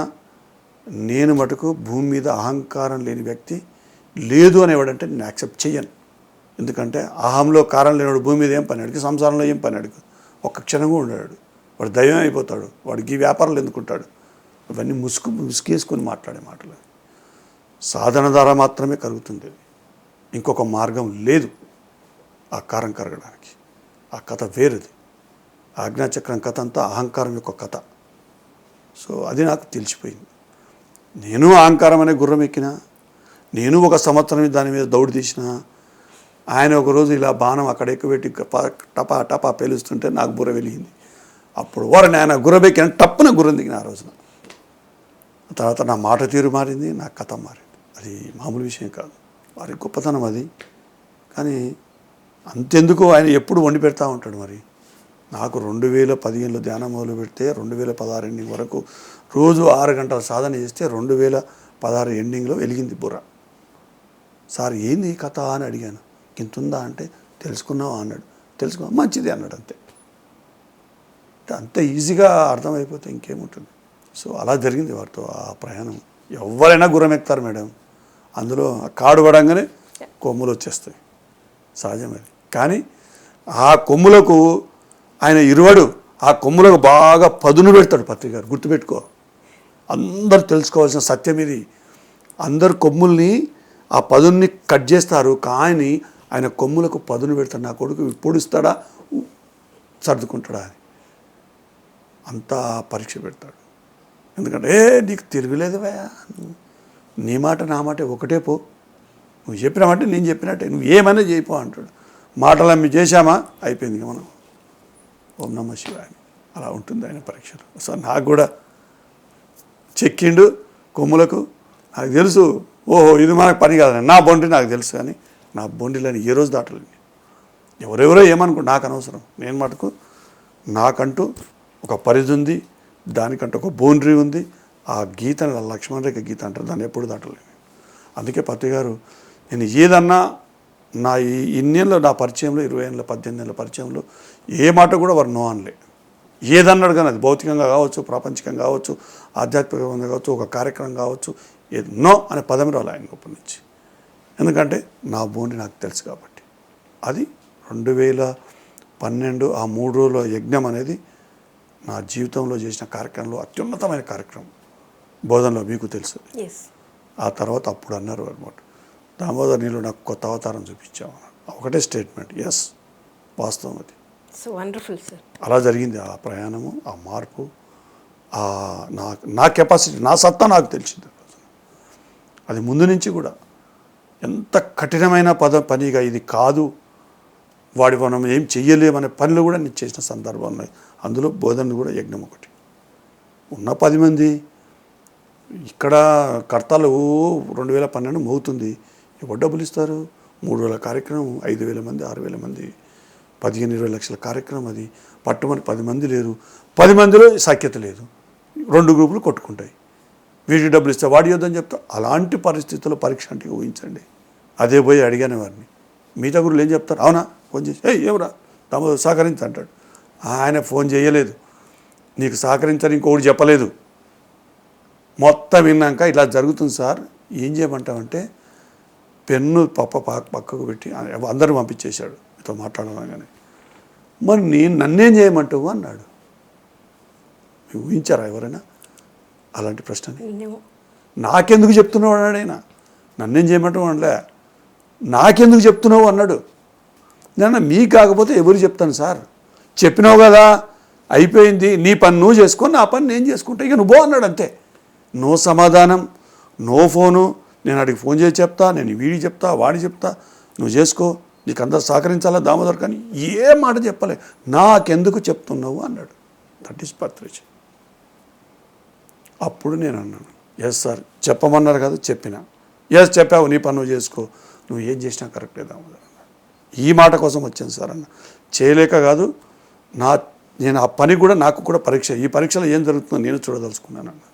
S2: నేను మటుకు భూమి మీద అహంకారం లేని వ్యక్తి లేదు అనేవాడంటే నేను యాక్సెప్ట్ చేయను. ఎందుకంటే అహంలో కారం లేనివాడు భూమి మీద ఏం పని అడిగి, సంసారంలో ఏం పని అడిగి, ఒక్క క్షణంగా ఉండడు. వాడు దైవం అయిపోతాడు. వాడికి ఈ వ్యాపారాలు ఎందుకుంటాడు? ఇవన్నీ ముసుకేసుకొని మాట్లాడే మాటలు. సాధన ద్వారా మాత్రమే కలుగుతుంది. ఇంకొక మార్గం లేదు ఆ కారం కరగడానికి. ఆ కథ వేరేది. ఆజ్ఞాచక్రం కథ అంతా అహంకారం యొక్క కథ. సో అది నాకు తెలిసిపోయింది. నేను అహంకారం అనే గుర్రం ఎక్కినా, నేను ఒక సంవత్సరం దాని మీద దౌడు తీసిన. ఆయన ఒకరోజు ఇలా బాణం అక్కడ ఎక్కుపెట్టి టపా టపా పేలుస్తుంటే నాకు బుర్ర వెలిగింది. అప్పుడు వారిని ఆయన గుర్రబెక్కిన టప్పున గుర్రం దిగిన ఆ రోజున. తర్వాత నా మాట తీరు మారింది, నా కథ మారింది. అది మామూలు విషయం కాదు, వారి గొప్పతనం అది. కానీ అంతెందుకు ఆయన ఎప్పుడు వండి పెడతా ఉంటాడు. మరి నాకు 2015లో ధ్యానం మొదలు పెడితే 2016 ఎండింగ్ వరకు రోజు 6 గంటల సాధన చేస్తే 2016 ఎండింగ్లో వెలిగింది బుర్ర. సార్ ఏంది ఈ కథ అని అడిగాను. ఇంతుందా అంటే తెలుసుకున్నావా అన్నాడు. తెలుసుకున్నా, మంచిది అన్నాడు. అంతే. అంత ఈజీగా అర్థమైపోతే ఇంకేముంటుంది. సో అలా జరిగింది వారితో ఆ ప్రయాణం. ఎవరైనా గుర్రం ఎక్కుతారు మేడం. అందులో కాడు పడంగానే కొమ్ములు వచ్చేస్తాయి, సహజమది. కానీ ఆ కొమ్ములకు ఆయన ఇరువడు, ఆ కొమ్ములకు బాగా పదును పెడతాడు పత్రికారు. గుర్తుపెట్టుకో, అందరూ తెలుసుకోవాల్సిన సత్యం ఇది. అందరు కొమ్ముల్ని ఆ పదున్ని కట్ చేస్తారు, కానీ ఆయన కొమ్ములకు పదును పెడతాడు. నా కొడుకు పొడుస్తాడా సర్దుకుంటాడా అని అంతా పరీక్ష పెడతాడు. ఎందుకంటే నీకు తిరుగులేదు భయా, నీ మాట నా మాట ఒకటే పో, నువ్వు చెప్పినామంటే నేను చెప్పినట్టే, నువ్వు ఏమైనా చేయిపో అంటాడు. మాటలు అమ్మి చేశామా అయిపోయింది మనం. ఓం నమ శివాయ. అలా ఉంటుంది ఆయన పరీక్షలు. సో నాకు కూడా చెక్కిండు కొమ్ములకు. నాకు తెలుసు, ఓహో ఇది మనకు పని కాదని. నా బొండి నాకు తెలుసు, కానీ నా బొండిలని ఏ రోజు దాటలేదు. ఎవరెవరో ఏమనుకో నాకు అనవసరం. నేను మటుకు నాకంటూ ఒక పరిధి ఉంది, దానికంటూ ఒక బౌండరీ ఉంది. ఆ గీతని లక్ష్మణ రేఖ గీత అంటారు, దాన్ని ఎప్పుడు దాటలేదు. అందుకే పత్రి గారు నేను ఏదన్నా నా ఇన్నేళ్ళలో నా పరిచయంలో 20 ఏళ్ళ 18 ఏళ్ళ పరిచయంలో ఏ మాట కూడా వారు నో అనలే. ఏదన్నాడు కానీ అది భౌతికంగా కావచ్చు, ప్రాపంచికంగా కావచ్చు, ఆధ్యాత్మికంగా కావచ్చు, ఒక కార్యక్రమం కావచ్చు, ఏది నో అనే పదం రాలి ఆయన గొప్ప నుంచి. ఎందుకంటే నా బోండి నాకు తెలుసు కాబట్టి. అది 2012 ఆ 3 రోజుల యజ్ఞం అనేది నా జీవితంలో చేసిన కార్యక్రమంలో అత్యున్నతమైన కార్యక్రమం. బోధనలో మీకు తెలుసు. ఆ తర్వాత అప్పుడు అన్నారు అనమాట, దామోదర్ నీలో నాకు కొత్త అవతారం చూపించావు. ఒకటే స్టేట్మెంట్, ఎస్, వాస్తవం అది.
S1: So wonderful sir.
S2: అలా జరిగింది ఆ ప్రయాణము, ఆ మార్పు, నా కెపాసిటీ, నా సత్తా నాకు తెలిసింది. అది ముందు నుంచి కూడా ఎంత కఠినమైన పనిగా ఇది కాదు, వాడి మనం ఏం చెయ్యలేమనే పనులు కూడా నేను చేసిన సందర్భాలు ఉన్నాయి. అందులో బోధన కూడా యజ్ఞం ఒకటి. ఉన్న 10 మంది ఇక్కడ కర్తలు 2012 మోగుతుంది, ఎవరు డబ్బులు ఇస్తారు? 3 వేల కార్యక్రమం, 5,000 మంది, 6,000 మంది, 15-20 లక్షల కార్యక్రమం. అది పట్టుమని 10 మంది లేరు, 10 మందిలో సఖ్యత లేదు, 2 గ్రూపులు కొట్టుకుంటాయి. వీటికి డబ్బులు ఇస్తే వాడి యోధని చెప్తా. అలాంటి పరిస్థితుల్లో పరీక్ష అంటే ఊహించండి. అదే పోయి అడిగాను వారిని, మిగతా గురువులు ఏం చెప్తారు? అవునా, ఫోన్ చేసి ఏమరా దామోదర్ సహకరించి అంటాడు. ఆయన ఫోన్ చేయలేదు, నీకు సహకరించని ఇంకొకటి చెప్పలేదు. మొత్తం విన్నాక ఇలా జరుగుతుంది సార్, ఏం చేయమంటామంటే పెన్ను పక్కకు పెట్టి అందరూ పంపించేశాడు మీతో మాట్లాడాలని. మరి నన్నేం చేయమంటావు అన్నాడు. మీరు ఊహించారా ఎవరైనా అలాంటి ప్రశ్నని? నాకెందుకు చెప్తున్నావు అన్నాడు ఆయన. నన్నేం చేయమంటావు అనలే, నాకెందుకు చెప్తున్నావు అన్నాడు. నేను మీకు కాకపోతే ఎవరు చెప్తాను సార్, చెప్పినావు కదా అయిపోయింది, నీ పని నువ్వు చేసుకో, నా పని నేను చేసుకుంటా, ఇక నువ్వు అన్నాడు. అంతే, నో సమాధానం, నో ఫోను. నేను అడిగి ఫోన్ చేసి చెప్తా, నేను వీడికి చెప్తా, వాడికి చెప్తా, నువ్వు చేసుకో, నీకు అందరూ సహకరించాలా దామోదర్, కానీ ఏ మాట చెప్పలే. నాకెందుకు చెప్తున్నావు అన్నాడు. దట్ ఈస్ పత్రిక. అప్పుడు నేను అన్నాను, ఎస్ సార్ చెప్పమన్నారు కదా, చెప్పినా. ఎస్ చెప్పావు, నీ పని నువ్వు చేసుకో, నువ్వు ఏం చేసినా కరెక్టే దామోదర్ అన్న. ఈ మాట కోసం వచ్చాను సార్ అన్న, చేయలేక కాదు, నేను ఆ పని కూడా నాకు కూడా పరీక్ష, ఈ పరీక్షలో ఏం జరుగుతుందో నేను చూడదలుచుకున్నాను అన్న.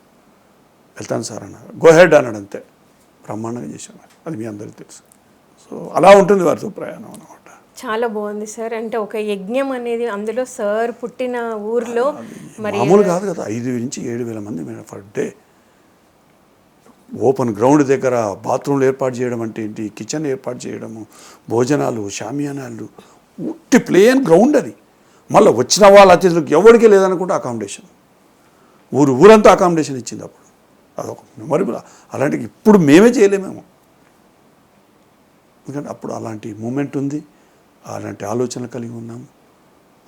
S2: వెళ్తాను సార్ అన్న, గో హెడ్ అన్నాడు. అంతే, బ్రహ్మాండంగా చేశాను. అది మీ అందరికీ తెలుసు. సో అలా ఉంటుంది వారితో ప్రయాణం అన్నమాట.
S1: చాలా బాగుంది సార్. అంటే ఒక యజ్ఞం అనేది, అందులో సార్ పుట్టిన ఊర్లో మరి
S2: మామూలు కాదు కదా, 5,000 నుంచి 7,000 మంది ఫర్ డే. ఓపెన్ గ్రౌండ్ దగ్గర బాత్రూమ్లు ఏర్పాటు చేయడం అంటే ఏంటి, కిచెన్ ఏర్పాటు చేయడము, భోజనాలు, షామియానాలు, ఉట్టి ప్లేన్ గ్రౌండ్ అది. మళ్ళీ వచ్చిన వాళ్ళ అతిథులకు ఎవరికి లేదనుకుంటే అకామిడేషన్, ఊరంతా అకామిడేషన్ ఇచ్చింది. అప్పుడు అదొక మెమొరబుల్. అలాంటివి ఇప్పుడు మేమే చేయలేమేమో, ఎందుకంటే అప్పుడు అలాంటి మూమెంట్ ఉంది, అలాంటి ఆలోచన కలిగి ఉన్నాము,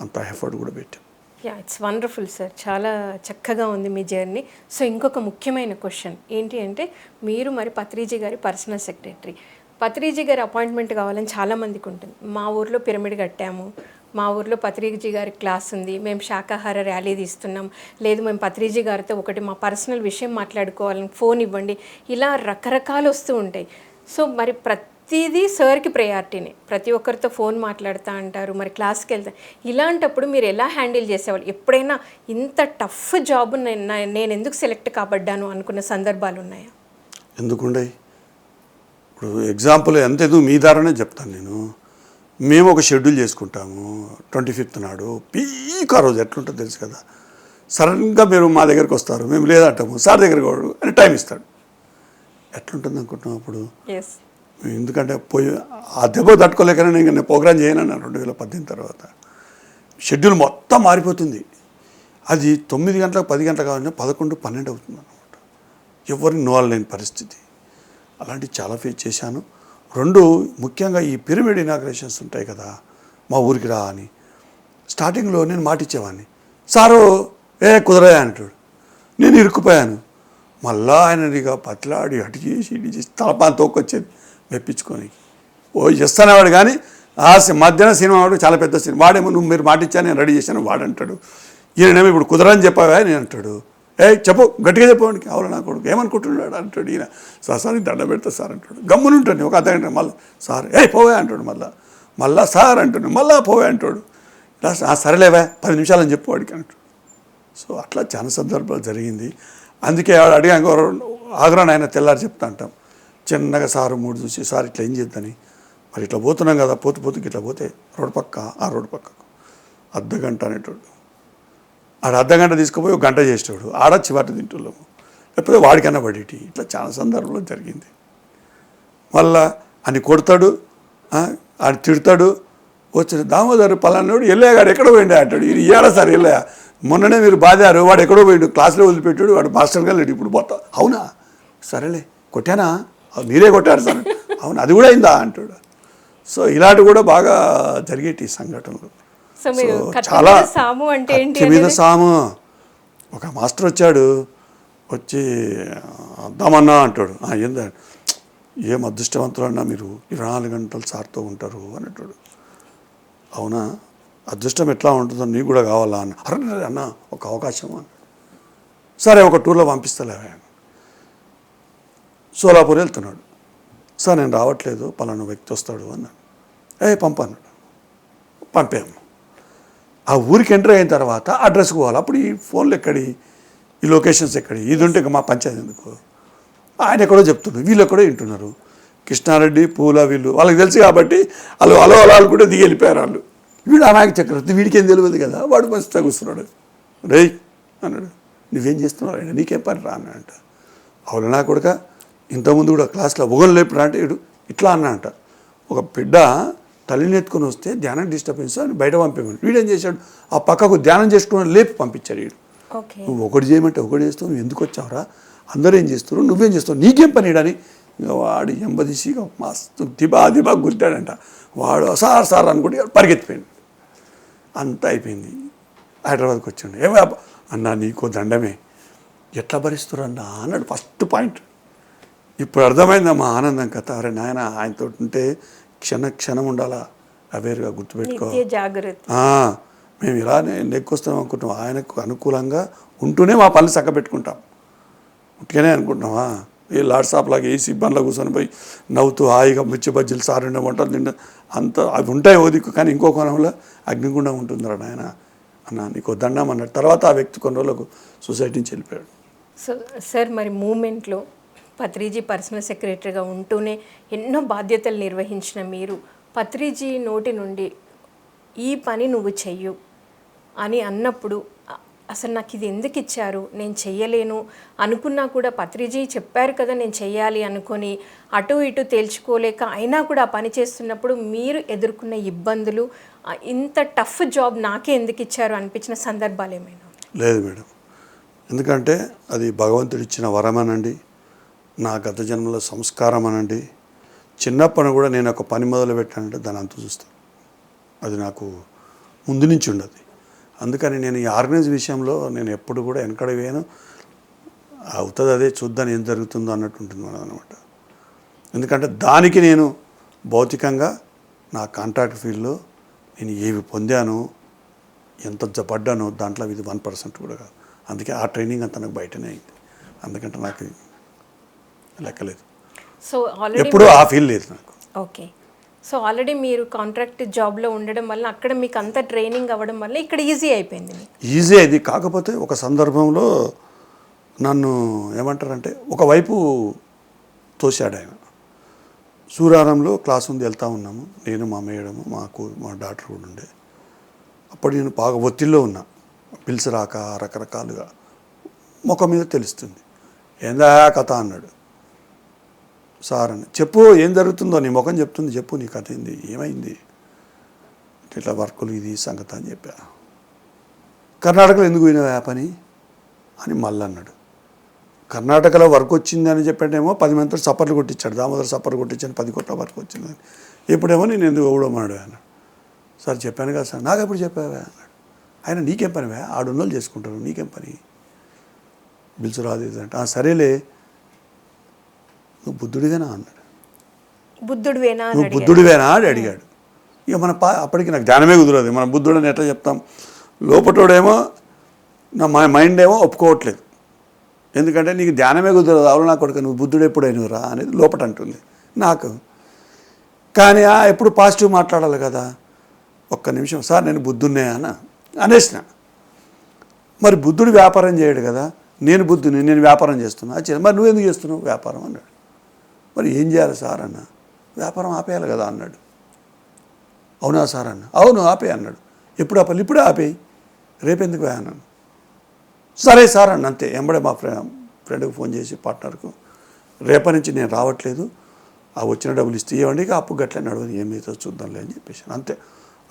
S2: అంత ఎఫర్ట్ కూడా పెట్టాం.
S1: ఇట్స్ వండర్ఫుల్ సార్, చాలా చక్కగా ఉంది మీ జర్నీ. సో ఇంకొక ముఖ్యమైన క్వశ్చన్ ఏంటి అంటే, మీరు మరి పత్రిజీ గారి పర్సనల్ సెక్రటరీ. పత్రిజీ గారి అపాయింట్మెంట్ కావాలని చాలామందికి ఉంటుంది. మా ఊర్లో పిరమిడ్ కట్టాము, మా ఊర్లో పత్రిజీ గారి క్లాస్ ఉంది, మేము శాకాహార ర్యాలీ తీస్తున్నాం, లేదు మేము పత్రిజీ గారితో ఒకటి మా పర్సనల్ విషయం మాట్లాడుకోవాలని ఫోన్ ఇవ్వండి, ఇలా రకరకాలు వస్తూ ఉంటాయి. సో మరి ప్రతిదీ సార్కి ప్రయారిటీనే, ప్రతి ఒక్కరితో ఫోన్ మాట్లాడుతూ అంటారు, మరి క్లాస్కి వెళ్తా. ఇలాంటప్పుడు మీరు ఎలా హ్యాండిల్ చేసేవాళ్ళు? ఎప్పుడైనా ఇంత టఫ్ జాబ్ నేను ఎందుకు సెలెక్ట్ కాబడ్డాను అనుకున్న సందర్భాలు ఉన్నాయా?
S2: ఎందుకుండే, ఇప్పుడు ఎగ్జాంపుల్ ఎందుకు మీ ద్వారానే చెప్తాను నేను. మేము ఒక షెడ్యూల్ చేసుకుంటాము, 25th నాడు పీక్, ఆ రోజు ఎట్లుంటుందో తెలుసు కదా. సడన్గా మీరు మా దగ్గరికి వస్తారు, మేము లేదంటాము, సార్ దగ్గరికి వాడు అని టైం ఇస్తాడు. ఎట్లుంటుంది అనుకుంటున్నాం అప్పుడు? ఎందుకంటే పోయి ఆ దెబ్బ తట్టుకోలేకనే నేను ప్రోగ్రామ్ చేయనన్నా 2018 తర్వాత. షెడ్యూల్ మొత్తం మారిపోతుంది. అది 9 గంటలకు 10 గంటలకు కావాలంటే 11, 12 అవుతుంది అన్నమాట. ఎవరిని నోవలేని పరిస్థితి. అలాంటివి చాలా ఫేస్ చేశాను. 2, ముఖ్యంగా ఈ పిరమిడ్ ఇనాగ్రేషన్స్ ఉంటాయి కదా, మా ఊరికి రా అని. స్టార్టింగ్లో నేను మాట ఇచ్చేవాడిని, సారు కుదరయా అంటాడు. నేను ఇరుక్కుపోయాను. మళ్ళా ఆయన ఇక పట్లాడి అటు చేసి ఇటు చేసి తలపాన్ తోకొచ్చేది మెప్పించుకొని చేస్తానేవాడు. కానీ మధ్యాహ్నం సినిమా వాడు చాలా పెద్ద సినిమా, వాడేమో నువ్వు మీరు మాట ఇచ్చాను నేను రెడీ చేశాను వాడంటాడు. ఈయనేమో ఇప్పుడు కుదరని చెప్పావా నేను అంటాడు. చెప్పు గట్టిగా చెప్పవాడికి, అవును నా కొడుకు ఏమనుకుంటున్నాడు అంటాడు. ఈయన సార్ దండ పెడతా సార్ అంటాడు. గమ్మున ఉంటాడు ఒక అర్ధగంట, మళ్ళీ సార్ పోవే అంటాడు, మళ్ళా సార్ అంటాడు, మళ్ళా పోవే అంటాడు. సరేలేవా 10 నిమిషాలు అని చెప్పు వాడికి అంటాడు. సో అట్లా చాలా సందర్భాలు జరిగింది. అందుకే వాడు అడిగా ఆగ్రహం ఆయన తెల్లారి చెప్తా అంటాం. చిన్నగా సారు మూడు చూసి, సార్ ఇట్లా ఏం చేద్దని, మరి ఇట్లా పోతున్నాం కదా, పోతుకి ఇట్లా పోతే రోడ్డు పక్కకు అర్ధగంట అనేటోడు. ఆడ అర్ధగంట తీసుకుపోయి 1 గంట చేసేవాడు, ఆడ చివరి తింటున్నాము, లేకపోతే వాడికన్నా పడేటి. ఇట్లా చాలా సందర్భంలో జరిగింది. మళ్ళా అని కొడతాడు, అని తిడతాడు. వచ్చిన దామోదర్ పలానాడు ఎల్లయ్యగాడు ఎక్కడో పోయిండే అంటాడు. ఇది ఇయ్యాలా సార్ ఎల్లయ్య, మొన్ననే మీరు బాధారు, వాడు ఎక్కడో పోయిండు, క్లాస్లో వదిలిపెట్టాడు, వాడు మాస్టర్ గా లేడు, ఇప్పుడు పోతా. అవునా, సరేలే కొట్టానా మీరే కొట్టారు సార్ అవును అది కూడా అయిందా అంటాడు. సో ఇలాంటివి కూడా బాగా జరిగేటి సంఘటనలు.
S1: సో మీరు
S2: చాలా
S1: సాము అంటే ఏంటి
S2: కత్తి మీద సాము. ఒక మాస్టర్ వచ్చాడు, వచ్చి అద్దామన్నా అంటాడు. ఏందా ఏం అదృష్టవంతులు అన్నా మీరు 24 గంటలు సార్తో ఉంటారు అన్నట్టు. అవునా అదృష్టం ఎట్లా ఉంటుందో నీకు కూడా కావాలా అన్న. అరే అన్న ఒక అవకాశం అన్న. సరే ఒక టూర్లో పంపిస్తలే. సోలాపూర్ వెళ్తున్నాడు. సార్ నేను రావట్లేదు పలానా వ్యక్తి వస్తాడు అన్నాడు. పంపన్నాడు. పంపాము. ఆ ఊరికి ఎంటర్ అయిన తర్వాత అడ్రస్కి పోవాలి. అప్పుడు ఈ ఫోన్లు ఎక్కడి, ఈ లొకేషన్స్ ఎక్కడి, ఇది ఉంటే మా పంచాయతీ ఎందుకు. ఆయన ఎక్కడో చెప్తున్నారు, వీళ్ళు ఎక్కడో వింటున్నారు. కృష్ణారెడ్డి పూల వీళ్ళు వాళ్ళకి తెలుసు కాబట్టి వాళ్ళు అలో అలా కూడా దిగి వెళ్ళిపోయారు వాళ్ళు. వీడు అనాయక చక్రవర్తి వీడికి ఏం తెలియదు కదా, వాడు మంచిగా కూర్చున్నాడు. రేయ్ అన్నాడు, నువ్వేం చేస్తున్నావు ఆయన నీకేం పని రా అన్నాడంట. అవును నా కొడుక ఇంతకుముందు కూడా క్లాస్లో ఒకరు లేపురా అంటే వీడు ఇట్లా అన్నాడంట. ఒక బిడ్డ తల్లిని ఎత్తుకొని వస్తే ధ్యానం డిస్టర్బెన్స్ అని బయట పంపేవాడు. వీడేం చేశాడు, ఆ పక్కకు ధ్యానం చేసుకుని లేపి పంపించాడు. వీడు నువ్వు ఒకటి చేయమంటే ఒకటి చేస్తావు, నువ్వు ఎందుకు వచ్చావురా, అందరూ ఏం చేస్తారు నువ్వేం చేస్తావు, నీకేం పని ఇడని వాడు ఎంబదీసి మస్తు దిబా గుర్తాడంట. వాడు సార్ సార్ అనుకుంటే పరిగెత్తిపోయాడు. అంతా అయిపోయింది. హైదరాబాద్కి వచ్చాడు. అన్నా నీకో దండమే, ఎట్లా భరిస్తురన్నా అన్నాడు ఫస్ట్ పాయింట్. ఇప్పుడు అర్థమైందమ్మా ఆనందం కథ. అరే నాయన ఆయనతో ఉంటే క్షణం ఉండాలా, అవేర్గా గుర్తుపెట్టుకో. మేము ఇలానే నెక్కొస్తాం అనుకుంటాం, ఆయనకు అనుకూలంగా ఉంటూనే మా పనులు చక్కబెట్టుకుంటాం. ఉట్టిగానే అనుకుంటున్నావా ఏ లాడ్సాప్ లాగా ఏసీ బండ్లో కూర్చొని పోయి నవ్వుతూ హాయిగా మిర్చి బజ్జీలు సారిండ వంటలు తిండ అంత అవి ఉంటాయి ఓ దిక్కు. కానీ ఇంకో కోణంలో అగ్నిగుండం ఉంటుందిరా నాయన అన్న నీకు దండం అన్నాడు. తర్వాత ఆ వ్యక్తి కొన్ని రోజులకు సొసైటీ నుంచి వెళ్ళిపోయాడు.
S1: సో సార్ మరి మూమెంట్లో పత్రిజీ పర్సనల్ సెక్రటరీగా ఉంటూనే ఎన్నో బాధ్యతలు నిర్వహించిన మీరు పత్రిజీ నోటి నుండి ఈ పని నువ్వు చెయ్యు అని అన్నప్పుడు అసలు నాకు ఇది ఎందుకు ఇచ్చారు, నేను చెయ్యలేను అనుకున్నా కూడా పత్రిజీ చెప్పారు కదా నేను చెయ్యాలి అనుకొని అటు ఇటు తేల్చుకోలేక అయినా కూడా ఆ పని చేస్తున్నప్పుడు మీరు ఎదుర్కొన్న ఇబ్బందులు, ఇంత టఫ్ జాబ్ నాకే ఎందుకు ఇచ్చారు అనిపించిన సందర్భాలు ఏమైనా?
S2: లేదు మేడం, ఎందుకంటే అది భగవంతుడు ఇచ్చిన వరం అనండి, నా గత జన్మల సంస్కారం అనండి. చిన్నప్పటి కూడా నేను ఒక పని మొదలు పెట్టానంటే దాని అంత చూస్తాను. అది నాకు ముందు నుంచి ఉండదు. అందుకని నేను ఈ ఆర్గనైజ్ విషయంలో నేను ఎప్పుడు కూడా వెనకడ వేయను. అవుతుంది అదే చూద్దాం ఏం జరుగుతుందో అన్నట్టు ఉంటుంది మనం అనమాట. ఎందుకంటే దానికి నేను భౌతికంగా నా కాంట్రాక్ట్ ఫీల్డ్లో నేను ఏవి పొందాను, ఎంత పడ్డానో దాంట్లో ఇది 1% కూడా కాదు. అందుకే ఆ ట్రైనింగ్ అంతా నాకు బయటనే అయింది. అందుకంటే నాకు లెక్కలేదు,
S1: సో
S2: ఎప్పుడూ ఆ ఫీల్ లేదు నాకు.
S1: ఓకే, సో ఆల్రెడీ మీరు కాంట్రాక్ట్ జాబ్లో ఉండడం వల్ల అక్కడ మీకు అంత ట్రైనింగ్ అవ్వడం వల్ల ఇక్కడ ఈజీ అయిపోయింది.
S2: ఈజీ అయింది. కాకపోతే ఒక సందర్భంలో నన్ను ఏమంటారంటే ఒకవైపు తోశాడు ఆయన. సూరారంలో క్లాస్ ఉంది, వెళ్తూ ఉన్నాము, నేను మా మేడము మా డాక్టర్ కూడా ఉండే. అప్పుడు నేను బాగా ఒత్తిడిలో ఉన్నా, పిలిచి రాక రకరకాలుగా ముఖం మీద తెలుస్తుంది. ఏందా కథ అన్నాడు. సార్ అని చెప్పు ఏం జరుగుతుందో, నీ ముఖం చెప్తుంది, చెప్పు నీ కథ ఏంది, ఏమైంది, ఇట్లా వర్కులు ఇది సంగతి అని చెప్పా. కర్ణాటకలో ఎందుకు పోయినావా పని అని మళ్ళీ అన్నాడు. కర్ణాటకలో వర్క్ వచ్చింది అని చెప్పేటేమో 10 మందితో సపర్లు కొట్టించాడు, దామోదర సపర్లు కొట్టించాను 10 కోట్ల వర్క్ వచ్చిందని. ఎప్పుడేమో నేను ఎందుకు ఊడమాడు అన్నాడు. సార్ చెప్పాను కదా సార్. నాకు ఎప్పుడు చెప్పావా అన్నాడు. ఆయన నీకేం పనివా, ఆడున్నోళ్ళు చేసుకుంటారు, నీకేం పని, బిల్సు రాదు అంటే సరేలే నువ్వు బుద్ధుడివేనా అన్నాడు. నువ్వు బుద్ధుడివేనా అని అడిగాడు. ఇక మన అప్పటికి నాకు ధ్యానమే కుదరదు, మన బుద్ధుడు అని ఎట్లా చెప్తాం. లోపటోడేమో నా మైండ్ ఏమో ఒప్పుకోవట్లేదు, ఎందుకంటే నీకు ధ్యానమే కుదరదు, అవును నా కొడుకు నువ్వు బుద్ధుడు ఎప్పుడైనరా అనేది లోపట అంటుంది నాకు. కానీ ఎప్పుడు పాజిటివ్ మాట్లాడాలి కదా. ఒక్క నిమిషం సార్ నేను బుద్ధున్నే అనేసిన. మరి బుద్ధుడు వ్యాపారం చేయడు కదా, నేను బుద్ధుని, నేను వ్యాపారం చేస్తున్నా. మరి నువ్వెందుకు చేస్తున్నావు వ్యాపారం అన్నాడు. మరి ఏం చేయాలి సార్ అన్న. వ్యాపారం ఆపేయాలి కదా అన్నాడు. అవునా సార్ అన్న. అవును ఆపే అన్నాడు. ఎప్పుడు ఆపాలి, ఇప్పుడే ఆపేయి, రేపెందుకు అన్నాను. సరే సార్ అన్న. అంతే ఎంబడే మా ఫ్రెండ్కి ఫోన్ చేసి పార్ట్నర్కు, రేపటి నుంచి నేను రావట్లేదు, ఆ వచ్చిన డబ్బులు ఇస్తే ఇవ్వండి, ఇక అప్పు గట్లే నడవదు, ఏమైతే చూద్దాంలే అని చెప్పేసి అంతే.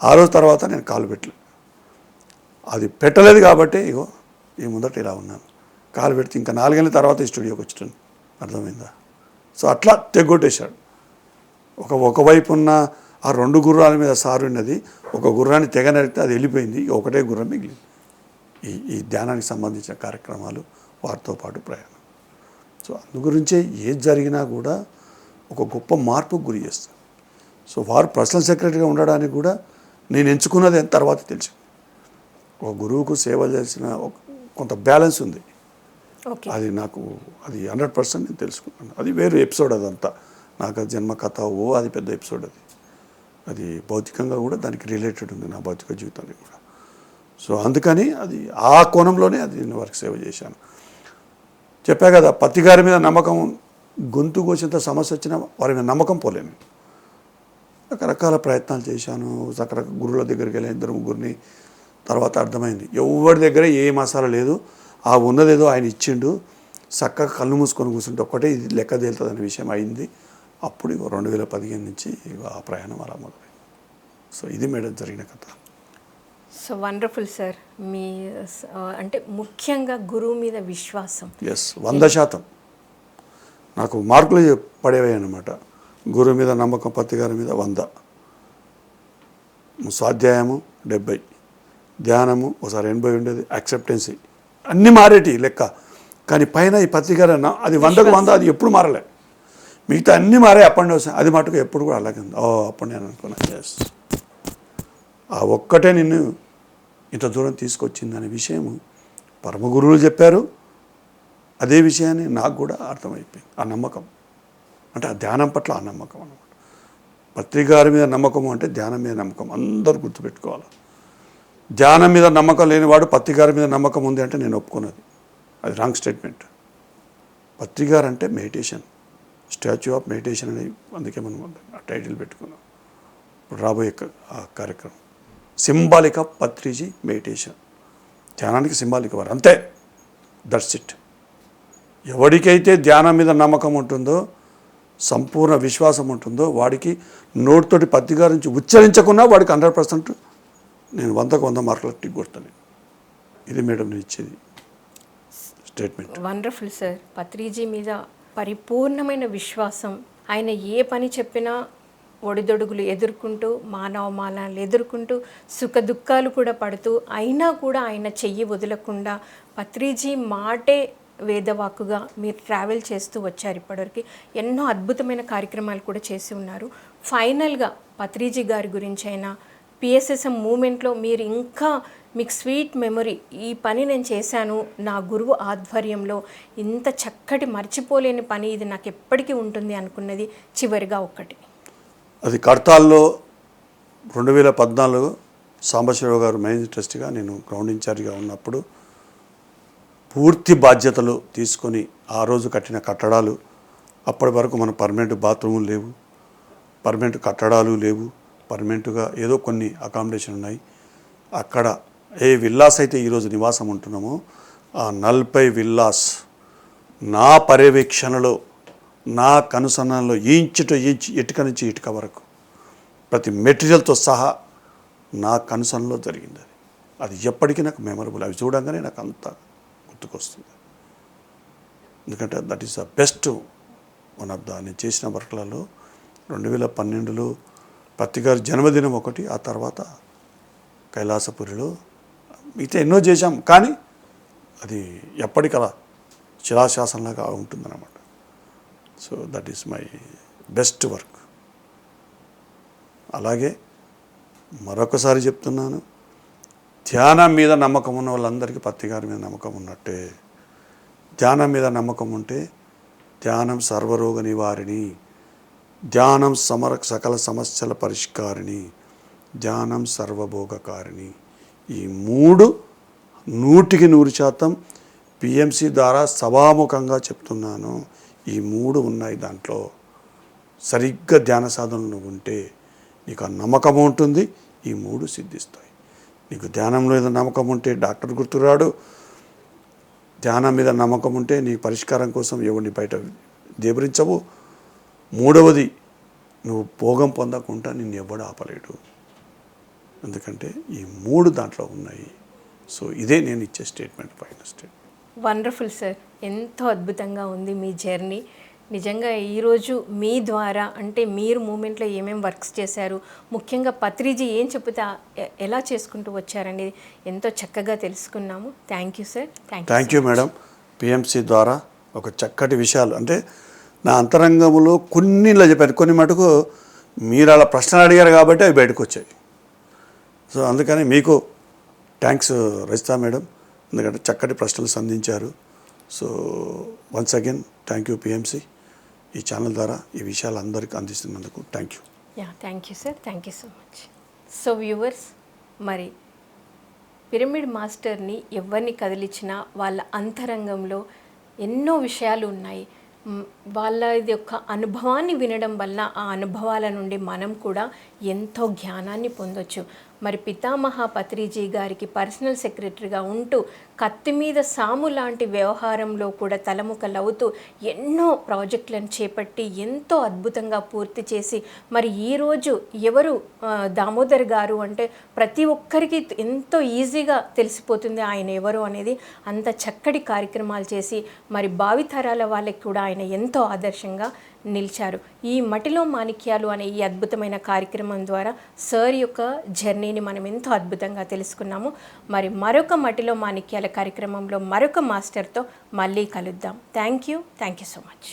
S2: ఆ రోజు తర్వాత నేను కాలు పెట్టలేదు. అది పెట్టలేదు కాబట్టి ఇగో ఈ ముందట ఇలా ఉన్నాను. కాలు పెడితే ఇంకా 4 ఏళ్ళ తర్వాత ఈ స్టూడియోకి వచ్చాను. అర్థమైందా. సో అట్లా తెగొట్టేశాడు. ఒకవైపు ఉన్న ఆ 2 గుర్రాల మీద సారు ఉన్నది, ఒక గుర్రాన్ని తెగ నరికితే అది వెళ్ళిపోయింది, ఒకటే గుర్రం మిగిలింది. ఈ ధ్యానానికి సంబంధించిన కార్యక్రమాలు, వారితో పాటు ప్రయాణం. సో అందు గురించే ఏది జరిగినా కూడా ఒక గొప్ప మార్పుకు గురి చేస్తాను. సో వారు పర్సనల్ సెక్రటరీగా ఉండడానికి కూడా నేను ఎంచుకున్నది తర్వాత తెలిసింది. ఒక గురువుకు సేవ చేసిన కొంత బ్యాలెన్స్ ఉంది. అది నాకు అది 100% నేను తెలుసుకున్నాను. అది వేరే ఎపిసోడ్, అదంతా నాకు జన్మ కథ అది పెద్ద ఎపిసోడ్. అది భౌతికంగా కూడా దానికి రిలేటెడ్ ఉంది, నా భౌతిక జీవితానికి కూడా. సో అందుకని అది ఆ కోణంలోనే అది నేను వారికి సేవ చేశాను. చెప్పా కదా, పత్తి గారి మీద నమ్మకం, గొంతు కోసేంత సమస్య వచ్చినా వారి మీద నమ్మకం పోలేను. రకరకాల ప్రయత్నాలు చేశాను, రకరకాల గురువుల దగ్గరికి వెళ్ళి 2-3 తర్వాత అర్థమైంది ఎవరి దగ్గర ఏ మసాలా లేదు, ఆ ఉన్నదేదో ఆయన ఇచ్చిండు, చక్కగా కళ్ళు మూసుకొని కూర్చుంటే ఒక్కటే ఇది లెక్క తేలుతుంది అనే విషయం అయింది. అప్పుడు 2015 నుంచి ఆ ప్రయాణం అలా మొదలైంది. సో ఇది మేడం జరిగిన కథ.
S1: So wonderful sir. మీ అంటే ముఖ్యంగా గురువు మీద విశ్వాసం
S2: 100%. నాకు మార్కులు పడేవి అన్నమాట. గురువు మీద నమ్మకం, పత్తి గారి మీద 100, స్వాధ్యాయము 70, ధ్యానము ఒకసారి 80 ఉండేది, యాక్సెప్టెన్సీ అన్నీ మారేటి లెక్క. కానీ పైన ఈ పత్తి గారు అది 100కు 100, అది ఎప్పుడు మారలే. మిగతా అన్నీ మారే అప్ అండ్ డౌన్స్, అది మటుకు ఎప్పుడు కూడా అలాగే ఉంది. అప్పుడు నేను అనుకున్నాను, ఎస్, ఆ ఒక్కటే నిన్ను ఇంత దూరం తీసుకొచ్చింది అనే విషయం పరమ గురువులు చెప్పారు. అదే విషయాన్ని నాకు కూడా అర్థమైపోయింది. ఆ నమ్మకం అంటే ఆ ధ్యానం పట్ల ఆ నమ్మకం అన్నమాట. పత్రి గారి మీద నమ్మకం అంటే ధ్యానం మీద నమ్మకం, అందరూ గుర్తుపెట్టుకోవాలి. ధ్యానం మీద నమ్మకం లేనివాడు పత్రి గారి మీద నమ్మకం ఉంది అంటే నేను ఒప్పుకున్నది, అది రాంగ్ స్టేట్మెంట్. పత్రి గారు అంటే మెడిటేషన్, స్టాచ్యూ ఆఫ్ మెడిటేషన్ అని అందుకే మనం ఆ టైటిల్ పెట్టుకున్నాం. ఇప్పుడు రాబోయే ఆ కార్యక్రమం సింబాలిక్ ఆఫ్ పత్రిజీ మెడిటేషన్. ధ్యానానికి సింబాలిక్ వారు, అంతే, దట్స్ ఇట్. ఎవరికైతే ధ్యానం మీద నమ్మకం ఉంటుందో, సంపూర్ణ విశ్వాసం ఉంటుందో, వాడికి నోటితోటి పత్తి గారి నుంచి ఉచ్చరించకున్నా వాడికి 100% నేను 100కు 100 మార్కులు టిక్ కొడతాను. ఇది మేడం నేను ఇచ్చేది స్టేట్మెంట్.
S1: Wonderful sir. పత్రిజీ మీద పరిపూర్ణమైన విశ్వాసం. ఆయన ఏ పని చెప్పినా ఒడిదొడుగులు ఎదుర్కొంటూ, మానవమానాలు ఎదుర్కొంటూ, సుఖ దుఃఖాలు కూడా పడుతూ, అయినా కూడా ఆయన చెయ్యి వదలకుండా పత్రిజీ మాటే వేదవాక్కుగా మీరు ట్రావెల్ చేస్తూ వచ్చారు. ఇప్పటివరకు ఎన్నో అద్భుతమైన కార్యక్రమాలు కూడా చేసి ఉన్నారు. ఫైనల్గా పత్రిజీ గారి గురించి అయినా, పిఎస్ఎస్ఎం మూమెంట్లో మీరు ఇంకా మీకు స్వీట్ మెమరీ, ఈ పని నేను చేశాను నా గురువు ఆధ్వర్యంలో, ఇంత చక్కటి మర్చిపోలేని పని, ఇది నాకు ఎప్పటికీ ఉంటుంది అనుకున్నది చివరిగా ఒక్కటి.
S2: అది కడతాల్లో 2014 సాంబశివరావు గారు మెయిన్ ట్రస్టీగా, నేను గ్రౌండ్ ఇన్ఛార్జిగా ఉన్నప్పుడు పూర్తి బాధ్యతలు తీసుకొని ఆ రోజు కట్టిన కట్టడాలు, అప్పటి వరకు మన పర్మనెంట్ బాత్రూములు లేవు, పర్మనెంట్ కట్టడాలు లేవు, పర్మనెంట్గా ఏదో కొన్ని అకామిడేషన్ ఉన్నాయి. అక్కడ ఏ విల్లాస్ అయితే ఈరోజు నివాసం ఉంటున్నామో ఆ 40 విల్లాస్ నా పర్యవేక్షణలో, నా కనుసన్నలో ఇంచు ఇటుక నుంచి ఇటుక వరకు ప్రతి మెటీరియల్తో సహా నా కనుసన్నలో జరిగింది. అది ఎప్పటికీ నాకు మెమరబుల్. అవి చూడంగానే నాకు అంత గుర్తుకొస్తుంది. ఎందుకంటే that is the best one of the నేను చేసిన వర్క్లలో. 2012లో పత్తి గారి జన్మదినం ఒకటి, ఆ తర్వాత కైలాసపురిలో, మిగతా ఎన్నో చేశాం. కానీ అది ఎప్పటికలా శిలాశాసనలాగా ఉంటుందన్నమాట. So that is my best work. అలాగే మరొకసారి చెప్తున్నాను, ధ్యానం మీద నమ్మకం ఉన్న వాళ్ళందరికీ పత్తి గారి మీద నమ్మకం ఉన్నట్టే. ధ్యానం మీద నమ్మకం ఉంటే ధ్యానం సర్వరోగ నివారిణి, ధ్యానం సకల సమస్యల పరిష్కారిణి, ధ్యానం సర్వభోగకారిణి. ఈ 3 100% పిఎంసి ద్వారా సభాముఖంగా చెప్తున్నాను. ఈ 3 ఉన్నాయి దాంట్లో. సరిగ్గా ధ్యాన సాధనలు ఉంటే నీకు ఆ నమ్మకం ఉంటుంది, ఈ 3 సిద్ధిస్తాయి. నీకు ధ్యానంలో ఏదో నమ్మకం ఉంటే డాక్టర్ గుర్తురాడు, ధ్యానం మీద నమ్మకం ఉంటే నీ పరిష్కారం కోసం ఎవరిని బయట దేబరించవు. 3వది, నువ్వు భోగం పొందకుండా నిన్ను ఎవడు ఆపలేడు. ఎందుకంటే ఈ 3 దాంట్లో ఉన్నాయి. సో ఇదే నేను ఇచ్చే statement, final statement.
S1: Wonderful sir. ఎంతో అద్భుతంగా ఉంది మీ జర్నీ. నిజంగా ఈరోజు మీ ద్వారా అంటే మీరు మూమెంట్లో ఏమేమి వర్క్స్ చేశారు, ముఖ్యంగా పత్రిజీ ఏం చెప్తే ఎలా చేసుకుంటూ వచ్చారనేది ఎంతో చక్కగా తెలుసుకున్నాము. Thank you sir.
S2: Thank you madam. PMC ద్వారా ఒక చక్కటి విషయాలు అంటే నా అంతరంగంలో కొన్ని ఇలా చెప్పారు, కొన్ని మటుకు మీరు అలా ప్రశ్నలు అడిగారు కాబట్టి అవి బయటకు వచ్చాయి. సో అందుకని మీకు థ్యాంక్స్ రజితా మేడం, ఎందుకంటే చక్కటి ప్రశ్నలు సంధించారు. So once again thank you PMC, ఈ ఛానల్ ద్వారా ఈ విషయాలు అందరికీ అందిస్తున్నందుకు thank you.
S1: Thank you sir. Thank you so much. So viewers, మరి పిరమిడ్ మాస్టర్ని ఎవరిని కదిలించినా వాళ్ళ అంతరంగంలో ఎన్నో విషయాలు ఉన్నాయి. వాళ్ళ యొక్క అనుభవాన్ని వినడం వల్ల ఆ అనుభవాల నుండి మనం కూడా ఎంతో జ్ఞానాన్ని పొందొచ్చు. మరి పితామహ పత్రిజీ గారికి పర్సనల్ సెక్రటరీగా ఉంటూ కత్తి మీద సాము లాంటి వ్యవహారంలో కూడా తలముఖలవుతూ ఎన్నో ప్రాజెక్టులను చేపట్టి ఎంతో అద్భుతంగా పూర్తి చేసి మరి ఈరోజు ఎవరు దామోదర్ గారు అంటే ప్రతి ఒక్కరికి ఎంతో ఈజీగా తెలిసిపోతుంది ఆయన ఎవరు అనేది. అంత చక్కటి కార్యక్రమాలు చేసి మరి భావితరాల వాళ్ళకి కూడా ఆయన ఎంతో ఆదర్శంగా నిలిచారు. ఈ మట్టిలో మాణిక్యాలు అనే ఈ అద్భుతమైన కార్యక్రమం ద్వారా సార్ యొక్క జర్నీని మనం ఎంతో అద్భుతంగా తెలుసుకున్నాము. మరి మరొక మట్టిలో మాణిక్యాల కార్యక్రమంలో మరొక మాస్టర్తో మళ్ళీ కలుద్దాం. Thank you so much.